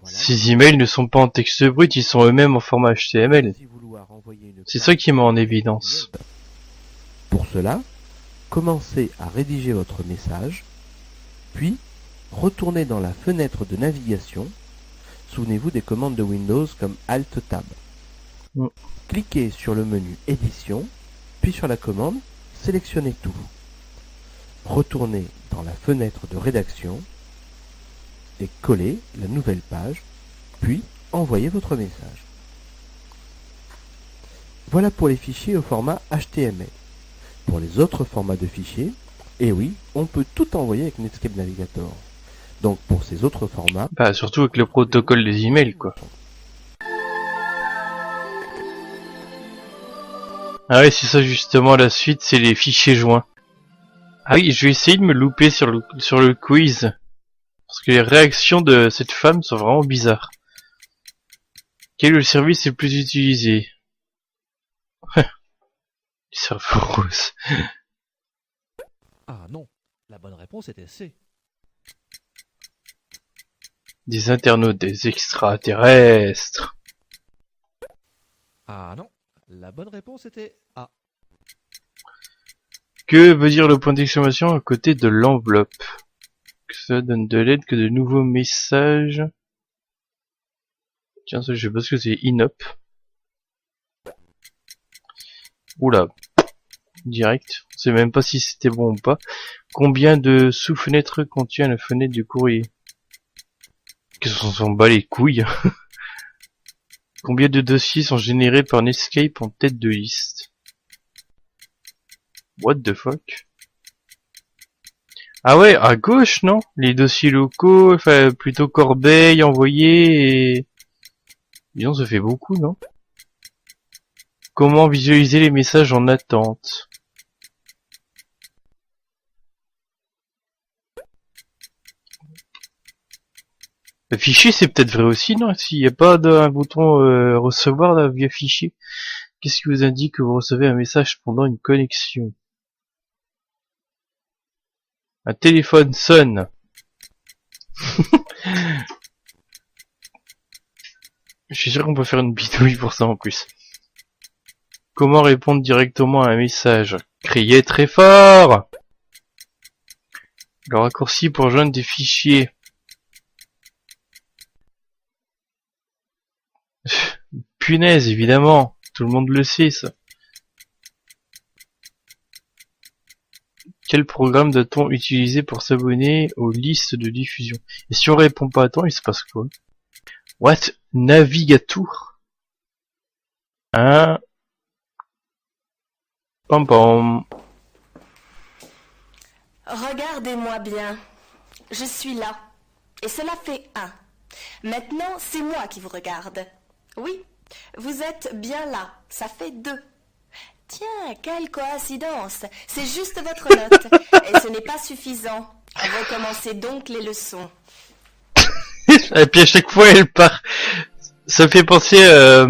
ces emails ne sont pas en texte brut, ils sont eux-mêmes en format HTML. C'est ça qui met en évidence. Pour cela, commencez à rédiger votre message, puis retournez dans la fenêtre de navigation. Souvenez-vous des commandes de Windows comme Alt-Tab. Cliquez sur le menu Édition, puis sur la commande Sélectionnez tout. Retournez dans la fenêtre de rédaction et collez la nouvelle page, puis envoyez votre message. Voilà pour les fichiers au format HTML. Pour les autres formats de fichiers, eh oui, on peut tout envoyer avec Netscape Navigator. Donc pour ces autres formats... Bah, surtout avec le protocole des emails, quoi. Ah oui, c'est ça justement, la suite, c'est les fichiers joints. Ah oui, je vais essayer de me louper sur le quiz. Parce que les réactions de cette femme sont vraiment bizarres. Quel est le service le plus utilisé? Les serveurs roses. Ah non, la bonne réponse était C. Des internautes, des extraterrestres. Ah non, la bonne réponse était A. Que veut dire le point d'exclamation à côté de l'enveloppe? Que ça donne de l'aide, que de nouveaux messages. Tiens, ça je sais pas ce que c'est. Inop. Oula. Direct. On sait même pas si c'était bon ou pas. Combien de sous-fenêtres contient la fenêtre du courrier? Qu'est-ce qu'on s'en bat les couilles? Combien de dossiers sont générés par Netscape en tête de liste? What the fuck? Ah ouais, à gauche, non? Les dossiers locaux, enfin, plutôt corbeille, envoyé et... Disons, ça fait beaucoup, non? Comment visualiser les messages en attente? Le fichier, c'est peut-être vrai aussi, non? S'il n'y a pas un bouton recevoir là, via fichier, qu'est-ce qui vous indique que vous recevez un message pendant une connexion? Un téléphone sonne. Je suis sûr qu'on peut faire une bidouille pour ça en plus. Comment répondre directement à un message? Crier très fort! Le raccourci pour joindre des fichiers. Punaise, évidemment. Tout le monde le sait, ça. Quel programme doit-on utiliser pour s'abonner aux listes de diffusion? Et si on répond pas à temps, il se passe quoi? What? Navigator? Hein? Pam pam. Regardez-moi bien. Je suis là. Et cela fait 1. Maintenant, c'est moi qui vous regarde. Oui, Vous êtes bien là, ça fait 2. Tiens, quelle coïncidence, c'est juste votre note, et ce n'est pas suffisant. Recommencez donc les leçons. Et puis à chaque fois elle part. Ça fait penser à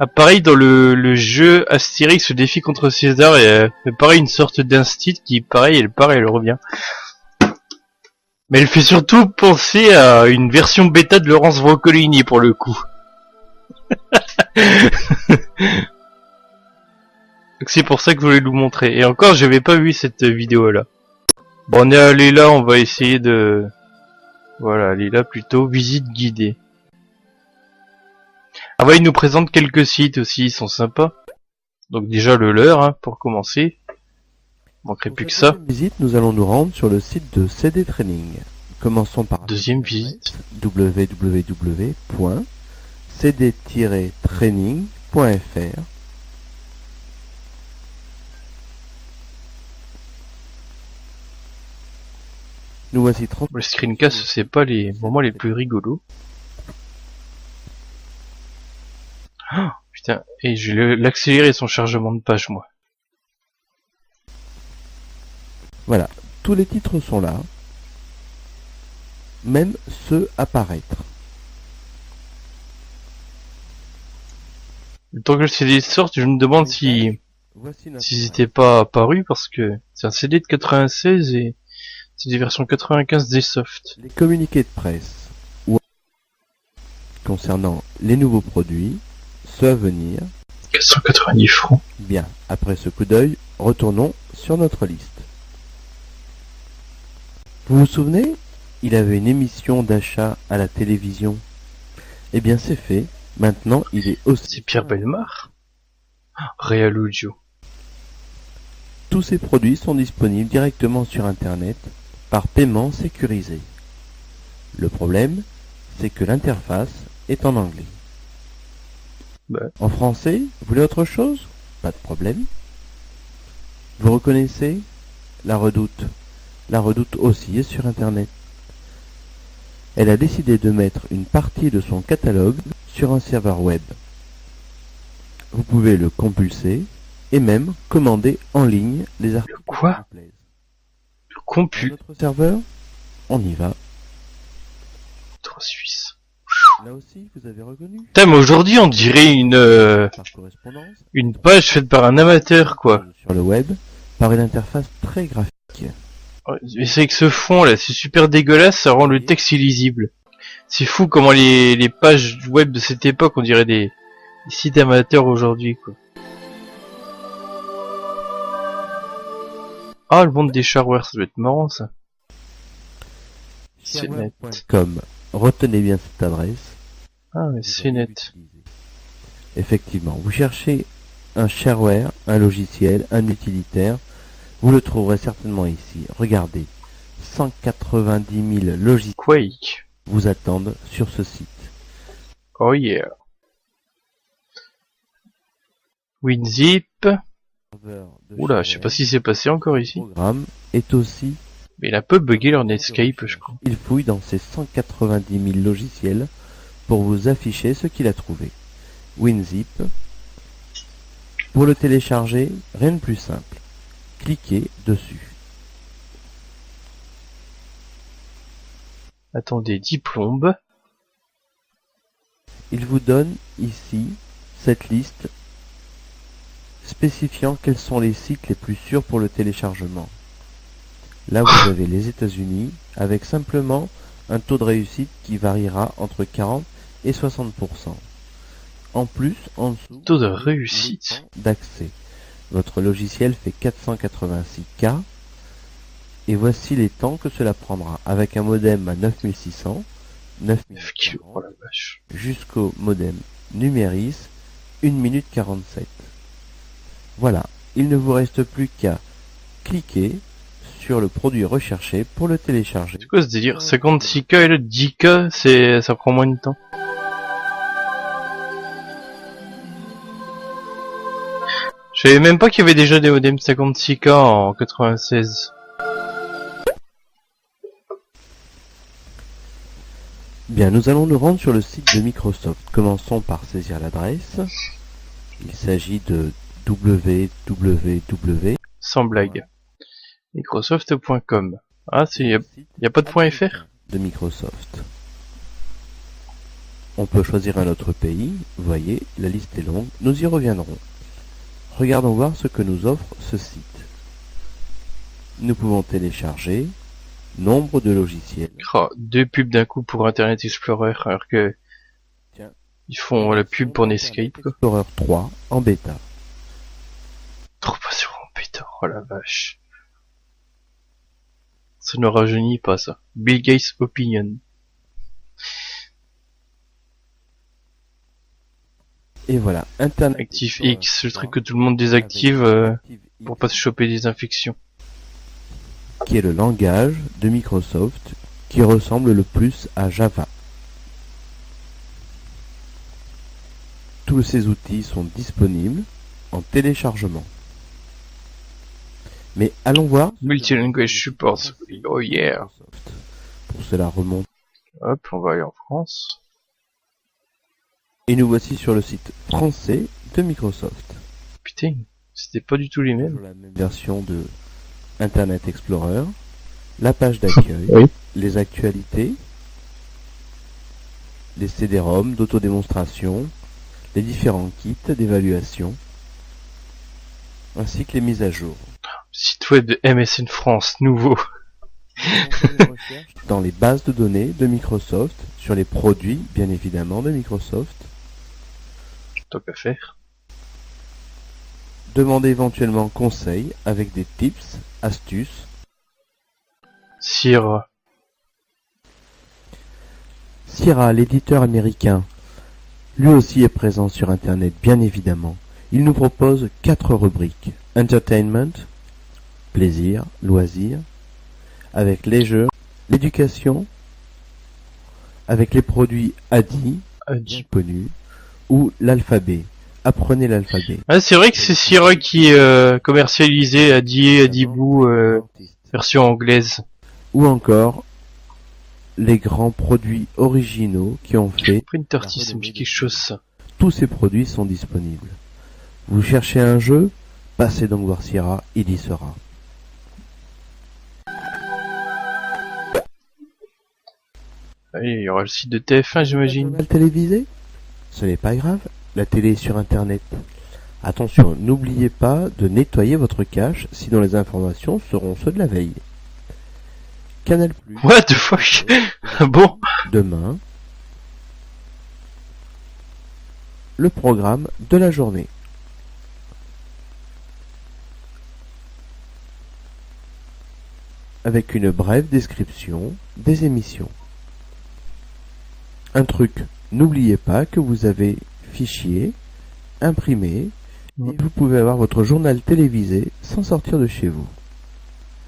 pareil dans le jeu Astérix, le défi contre César, et pareil une sorte d'instit qui pareil elle part et elle revient. Mais elle fait surtout penser à une version bêta de Laurence Broccolini pour le coup. Donc c'est pour ça que je voulais vous montrer. Et encore j'avais pas vu cette vidéo là. Bon on est allé là, on va essayer de... Voilà, aller là plutôt, visite guidée. Ah ouais, il nous présente quelques sites aussi, ils sont sympas. Donc déjà le leur, hein, pour commencer. Manquerait plus que ça. Deuxième visite, nous allons nous rendre sur le site de CD Training. Commençons par Deuxième visite. www.cd-training.fr. Nous voici 30. Le screencast, c'est pas les moments les plus rigolos. Oh, putain, et je vais l'accélérer son chargement de page, moi. Voilà, tous les titres sont là, même ceux à paraître. Le temps que le CD sorte, je me demande si Voici notre s'ils étaient pas apparus, parce que c'est un CD de 96 et c'est des versions 95 des softs. les communiqués de presse ou concernant les nouveaux produits, ceux à venir. 490 francs. Bien, après ce coup d'œil, retournons sur notre liste. Vous vous souvenez, il avait une émission d'achat à la télévision. Eh bien c'est fait, maintenant il est aussi... C'est Pierre Bellemare. Real Audio. Tous ces produits sont disponibles directement sur Internet par paiement sécurisé. Le problème, c'est que l'interface est en anglais. Bah. En français, vous voulez autre chose? Pas de problème. Vous reconnaissez La Redoute? La Redoute aussi est sur Internet. Elle a décidé de mettre une partie de son catalogue sur un serveur web. Vous pouvez le compulser et même commander en ligne les articles quoi qui vous plaisent. Le compu. Notre serveur, on y va. Trop suisse. Là aussi, vous avez reconnu Putain, mais aujourd'hui on dirait par correspondance, une page faite par un amateur, quoi. sur le web par une interface très graphique. Mais c'est que ce fond là, c'est super dégueulasse, ça rend le texte illisible. C'est fou comment les pages web de cette époque, on dirait des sites amateurs aujourd'hui, quoi. Ah, le monde des shareware, ça doit être marrant, ça. C'est net. Shareware.com. Retenez bien cette adresse. Ah, mais c'est net. Effectivement, vous cherchez un shareware, un logiciel, un utilitaire, vous le trouverez certainement ici. Regardez, 190 000 logiciels Quake. vous attendent sur ce site. Oh yeah. WinZip. Oula, je sais pas si c'est passé encore ici. Le programme est aussi... Mais il a un peu bugué leur Netscape, je crois. Il fouille dans ses 190 000 logiciels pour vous afficher ce qu'il a trouvé. WinZip. Pour le télécharger, rien de plus simple. Cliquez dessus. Attendez, diplôme. Il vous donne ici cette liste spécifiant quels sont les sites les plus sûrs pour le téléchargement. Là vous avez les États-Unis avec simplement un taux de réussite qui variera entre 40 et 60%. En plus, en dessous, Taux de réussite. le temps d'accès. Votre logiciel fait 486K et voici les temps que cela prendra avec un modem à 9600, 9 kilos, oh la vache. jusqu'au modem Numéris 1 minute 47. Voilà, il ne vous reste plus qu'à cliquer sur le produit recherché pour le télécharger. C'est quoi ce délire? 56K et le 10K, ça prend moins de temps. Je savais même pas qu'il y avait déjà des modems 56K en 96. Bien, nous allons nous rendre sur le site de Microsoft. Commençons par saisir l'adresse. Il s'agit de www. Sans blague. Microsoft.com. Ah, y a pas de point .fr? De Microsoft. On peut choisir un autre pays. Vous voyez, la liste est longue. Nous y reviendrons. Regardons voir ce que nous offre ce site. Nous pouvons télécharger nombre de logiciels. Oh, 2 pubs d'un coup pour Internet Explorer, alors que Tiens. ils font la pub pour Netscape, quoi. Explorer 3 en bêta. Trop pas sur mon bêta, oh la vache. Ça ne rajeunit pas, ça. Bill Gates Opinion. Et voilà, Internet Active Explorer X, le 3 truc que tout le monde désactive avec Active pour pas se choper des infections. qui est le langage de Microsoft qui ressemble le plus à Java. Tous ces outils sont disponibles en téléchargement. Mais allons voir. Multilanguage support. Oh yeah. Pour cela remonte. Hop, on va aller en France. Et nous voici sur le site français de Microsoft. Putain, c'était pas du tout les mêmes. Sur la même version de Internet Explorer, la page d'accueil, Oui. les actualités, les CD-ROM d'autodémonstration, les différents kits d'évaluation, ainsi que les mises à jour. Site web de MSN France, nouveau. Dans les bases de données de Microsoft, sur les produits, bien évidemment, de Microsoft. Tant qu'à faire. Demandez éventuellement conseil avec des tips, astuces. Sierra. Sierra, l'éditeur américain, lui aussi est présent sur Internet, bien évidemment. Il nous propose 4 rubriques. Entertainment, plaisir, loisirs, avec leisure, l'éducation, avec les produits ADI, bien connus, ou l'alphabet. Apprenez l'alphabet. Ah, c'est vrai que c'est Sierra qui est commercialisé à Adibou, version anglaise. Ou encore les grands produits originaux qui ont fait. Printerty, ça me dit quelque chose, ça. Tous ces produits sont disponibles. Vous cherchez un jeu? Passez donc voir Sierra, il y sera. Allez, il y aura le site de TF1, j'imagine. Mal télévisé? Ce n'est pas grave, la télé est sur Internet. Attention, n'oubliez pas de nettoyer votre cache, sinon les informations seront ceux de la veille. Canal+. What the fuck? Bon. Demain, le programme de la journée. Avec une brève description des émissions. Un truc, n'oubliez pas que vous avez fichier, imprimé, et vous pouvez avoir votre journal télévisé sans sortir de chez vous.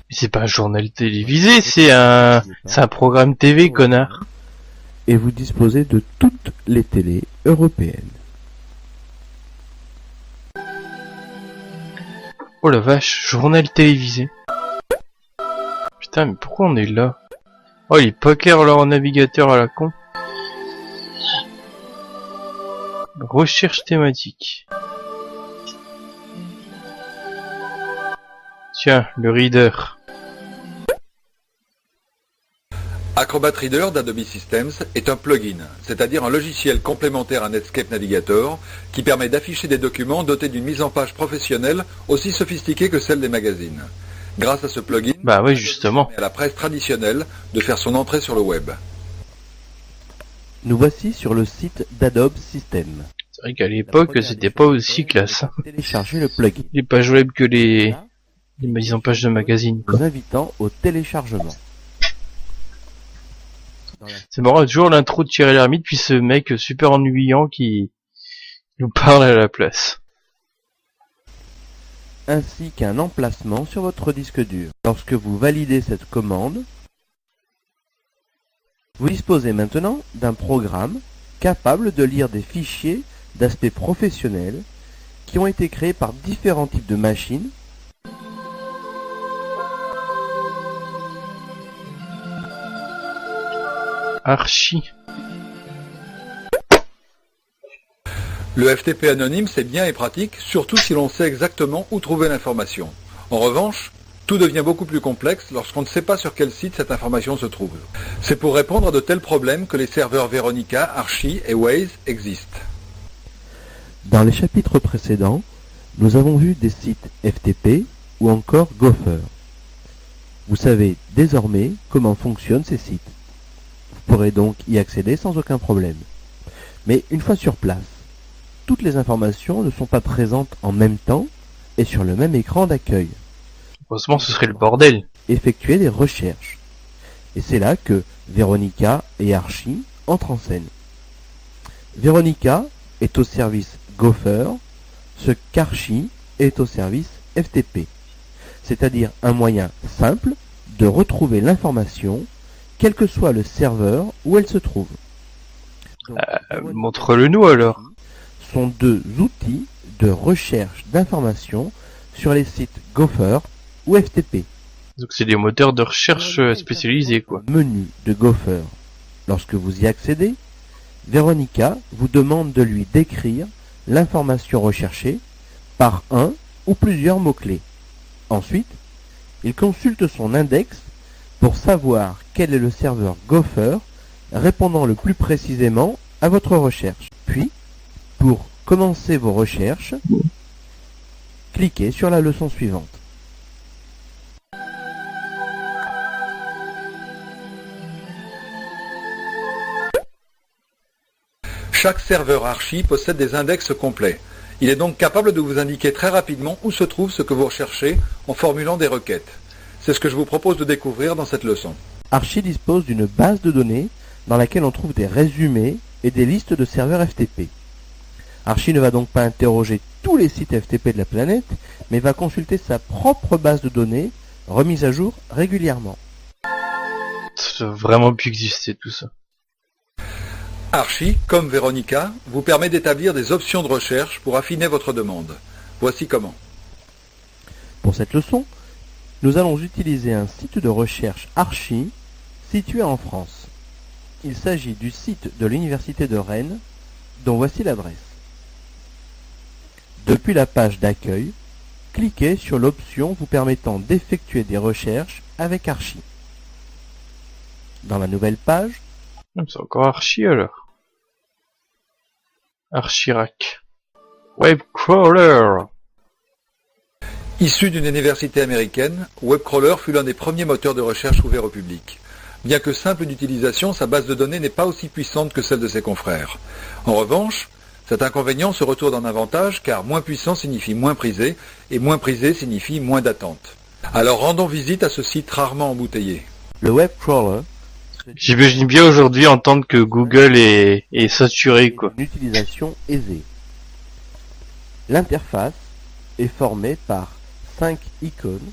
Mais c'est pas un journal télévisé, c'est un programme TV, connard. Et vous disposez de toutes les télés européennes. Oh la vache, journal télévisé. Putain, mais pourquoi on est là? Oh, il est pas clair leur navigateur à la con. Recherche thématique. Tiens, le reader. Acrobat Reader d'Adobe Systems est un plugin, c'est-à-dire un logiciel complémentaire à Netscape Navigator qui permet d'afficher des documents dotés d'une mise en page professionnelle aussi sophistiquée que celle des magazines. Grâce à ce plugin, Bah ouais, justement. permet à la presse traditionnelle de faire son entrée sur le web. Nous voici sur le site d'Adobe Systems. C'est vrai qu'à l'époque, c'était pas aussi classe. Téléchargez le plugin. Les pages web que les mises en page de magazine. Vous invitant au téléchargement. C'est marrant, toujours l'intro de Thierry Lhermitte, puis ce mec super ennuyant qui nous parle à la place. Ainsi qu'un emplacement sur votre disque dur. Lorsque vous validez cette commande, vous disposez maintenant d'un programme capable de lire des fichiers d'aspect professionnel qui ont été créés par différents types de machines. Archi. Le FTP anonyme, c'est bien et pratique, surtout si l'on sait exactement où trouver l'information. En revanche, tout devient beaucoup plus complexe lorsqu'on ne sait pas sur quel site cette information se trouve. C'est pour répondre à de tels problèmes que les serveurs Veronica, Archie et Waze existent. Dans les chapitres précédents, nous avons vu des sites FTP ou encore Gopher. Vous savez désormais comment fonctionnent ces sites. Vous pourrez donc y accéder sans aucun problème. Mais une fois sur place, toutes les informations ne sont pas présentes en même temps et sur le même écran d'accueil. Heureusement, ce serait le bordel. Effectuer des recherches. Et c'est là que Veronica et Archie entrent en scène. Veronica est au service Gopher, ce qu'Archie est au service FTP, c'est-à-dire un moyen simple de retrouver l'information, quel que soit le serveur où elle se trouve. Montre-le nous alors. Sont deux outils de recherche d'informations sur les sites Gopher ou FTP. Donc c'est des moteurs de recherche spécialisés quoi. Menu de Gopher. Lorsque vous y accédez, Veronica vous demande de lui décrire l'information recherchée par un ou plusieurs mots-clés. Ensuite, il consulte son index pour savoir quel est le serveur Gopher répondant le plus précisément à votre recherche. Puis, pour commencer vos recherches, cliquez sur la leçon suivante. Chaque serveur Archie possède des index complets. Il est donc capable de vous indiquer très rapidement où se trouve ce que vous recherchez en formulant des requêtes. C'est ce que je vous propose de découvrir dans cette leçon. Archie dispose d'une base de données dans laquelle on trouve des résumés et des listes de serveurs FTP. Archie ne va donc pas interroger tous les sites FTP de la planète, mais va consulter sa propre base de données, remise à jour régulièrement. Ça doit vraiment plus exister tout ça. Archie, comme Veronica, vous permet d'établir des options de recherche pour affiner votre demande. Voici comment. Pour cette leçon, nous allons utiliser un site de recherche Archie situé en France. Il s'agit du site de l'Université de Rennes, dont voici l'adresse. Depuis la page d'accueil, cliquez sur l'option vous permettant d'effectuer des recherches avec Archie. Dans la nouvelle page, C'est encore Archie alors. Archirac. Webcrawler. Issu d'une université américaine, Webcrawler fut l'un des premiers moteurs de recherche ouverts au public. Bien que simple d'utilisation, sa base de données n'est pas aussi puissante que celle de ses confrères. En revanche, cet inconvénient se retourne en avantage car moins puissant signifie moins prisé et moins prisé signifie moins d'attente. Alors rendons visite à ce site rarement embouteillé. le Webcrawler J'imagine bien aujourd'hui entendre que Google est saturé quoi. une utilisation aisée. L'interface est formée par 5 icônes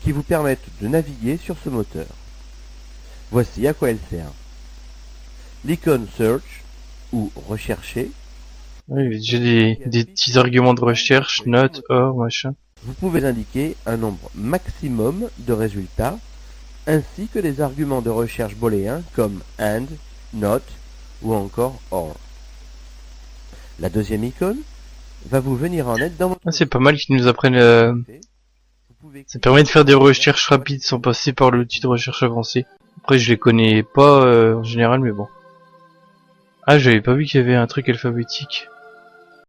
qui vous permettent de naviguer sur ce moteur. Voici à quoi elle sert. L'icône Search ou Rechercher. Oui, j'ai des petits arguments de recherche, notes, or, machin. Vous pouvez indiquer un nombre maximum de résultats ainsi que des arguments de recherche booléens comme AND, NOT ou encore OR. La deuxième icône va vous venir en aide dans votre... Ah, c'est pas mal qu'ils nous apprennent... Vous pouvez Ça permet de faire des recherches rapides sans passer par l'outil de recherche avancé. Après, je les connais pas en général, mais bon. Ah, j'avais pas vu qu'il y avait un truc alphabétique.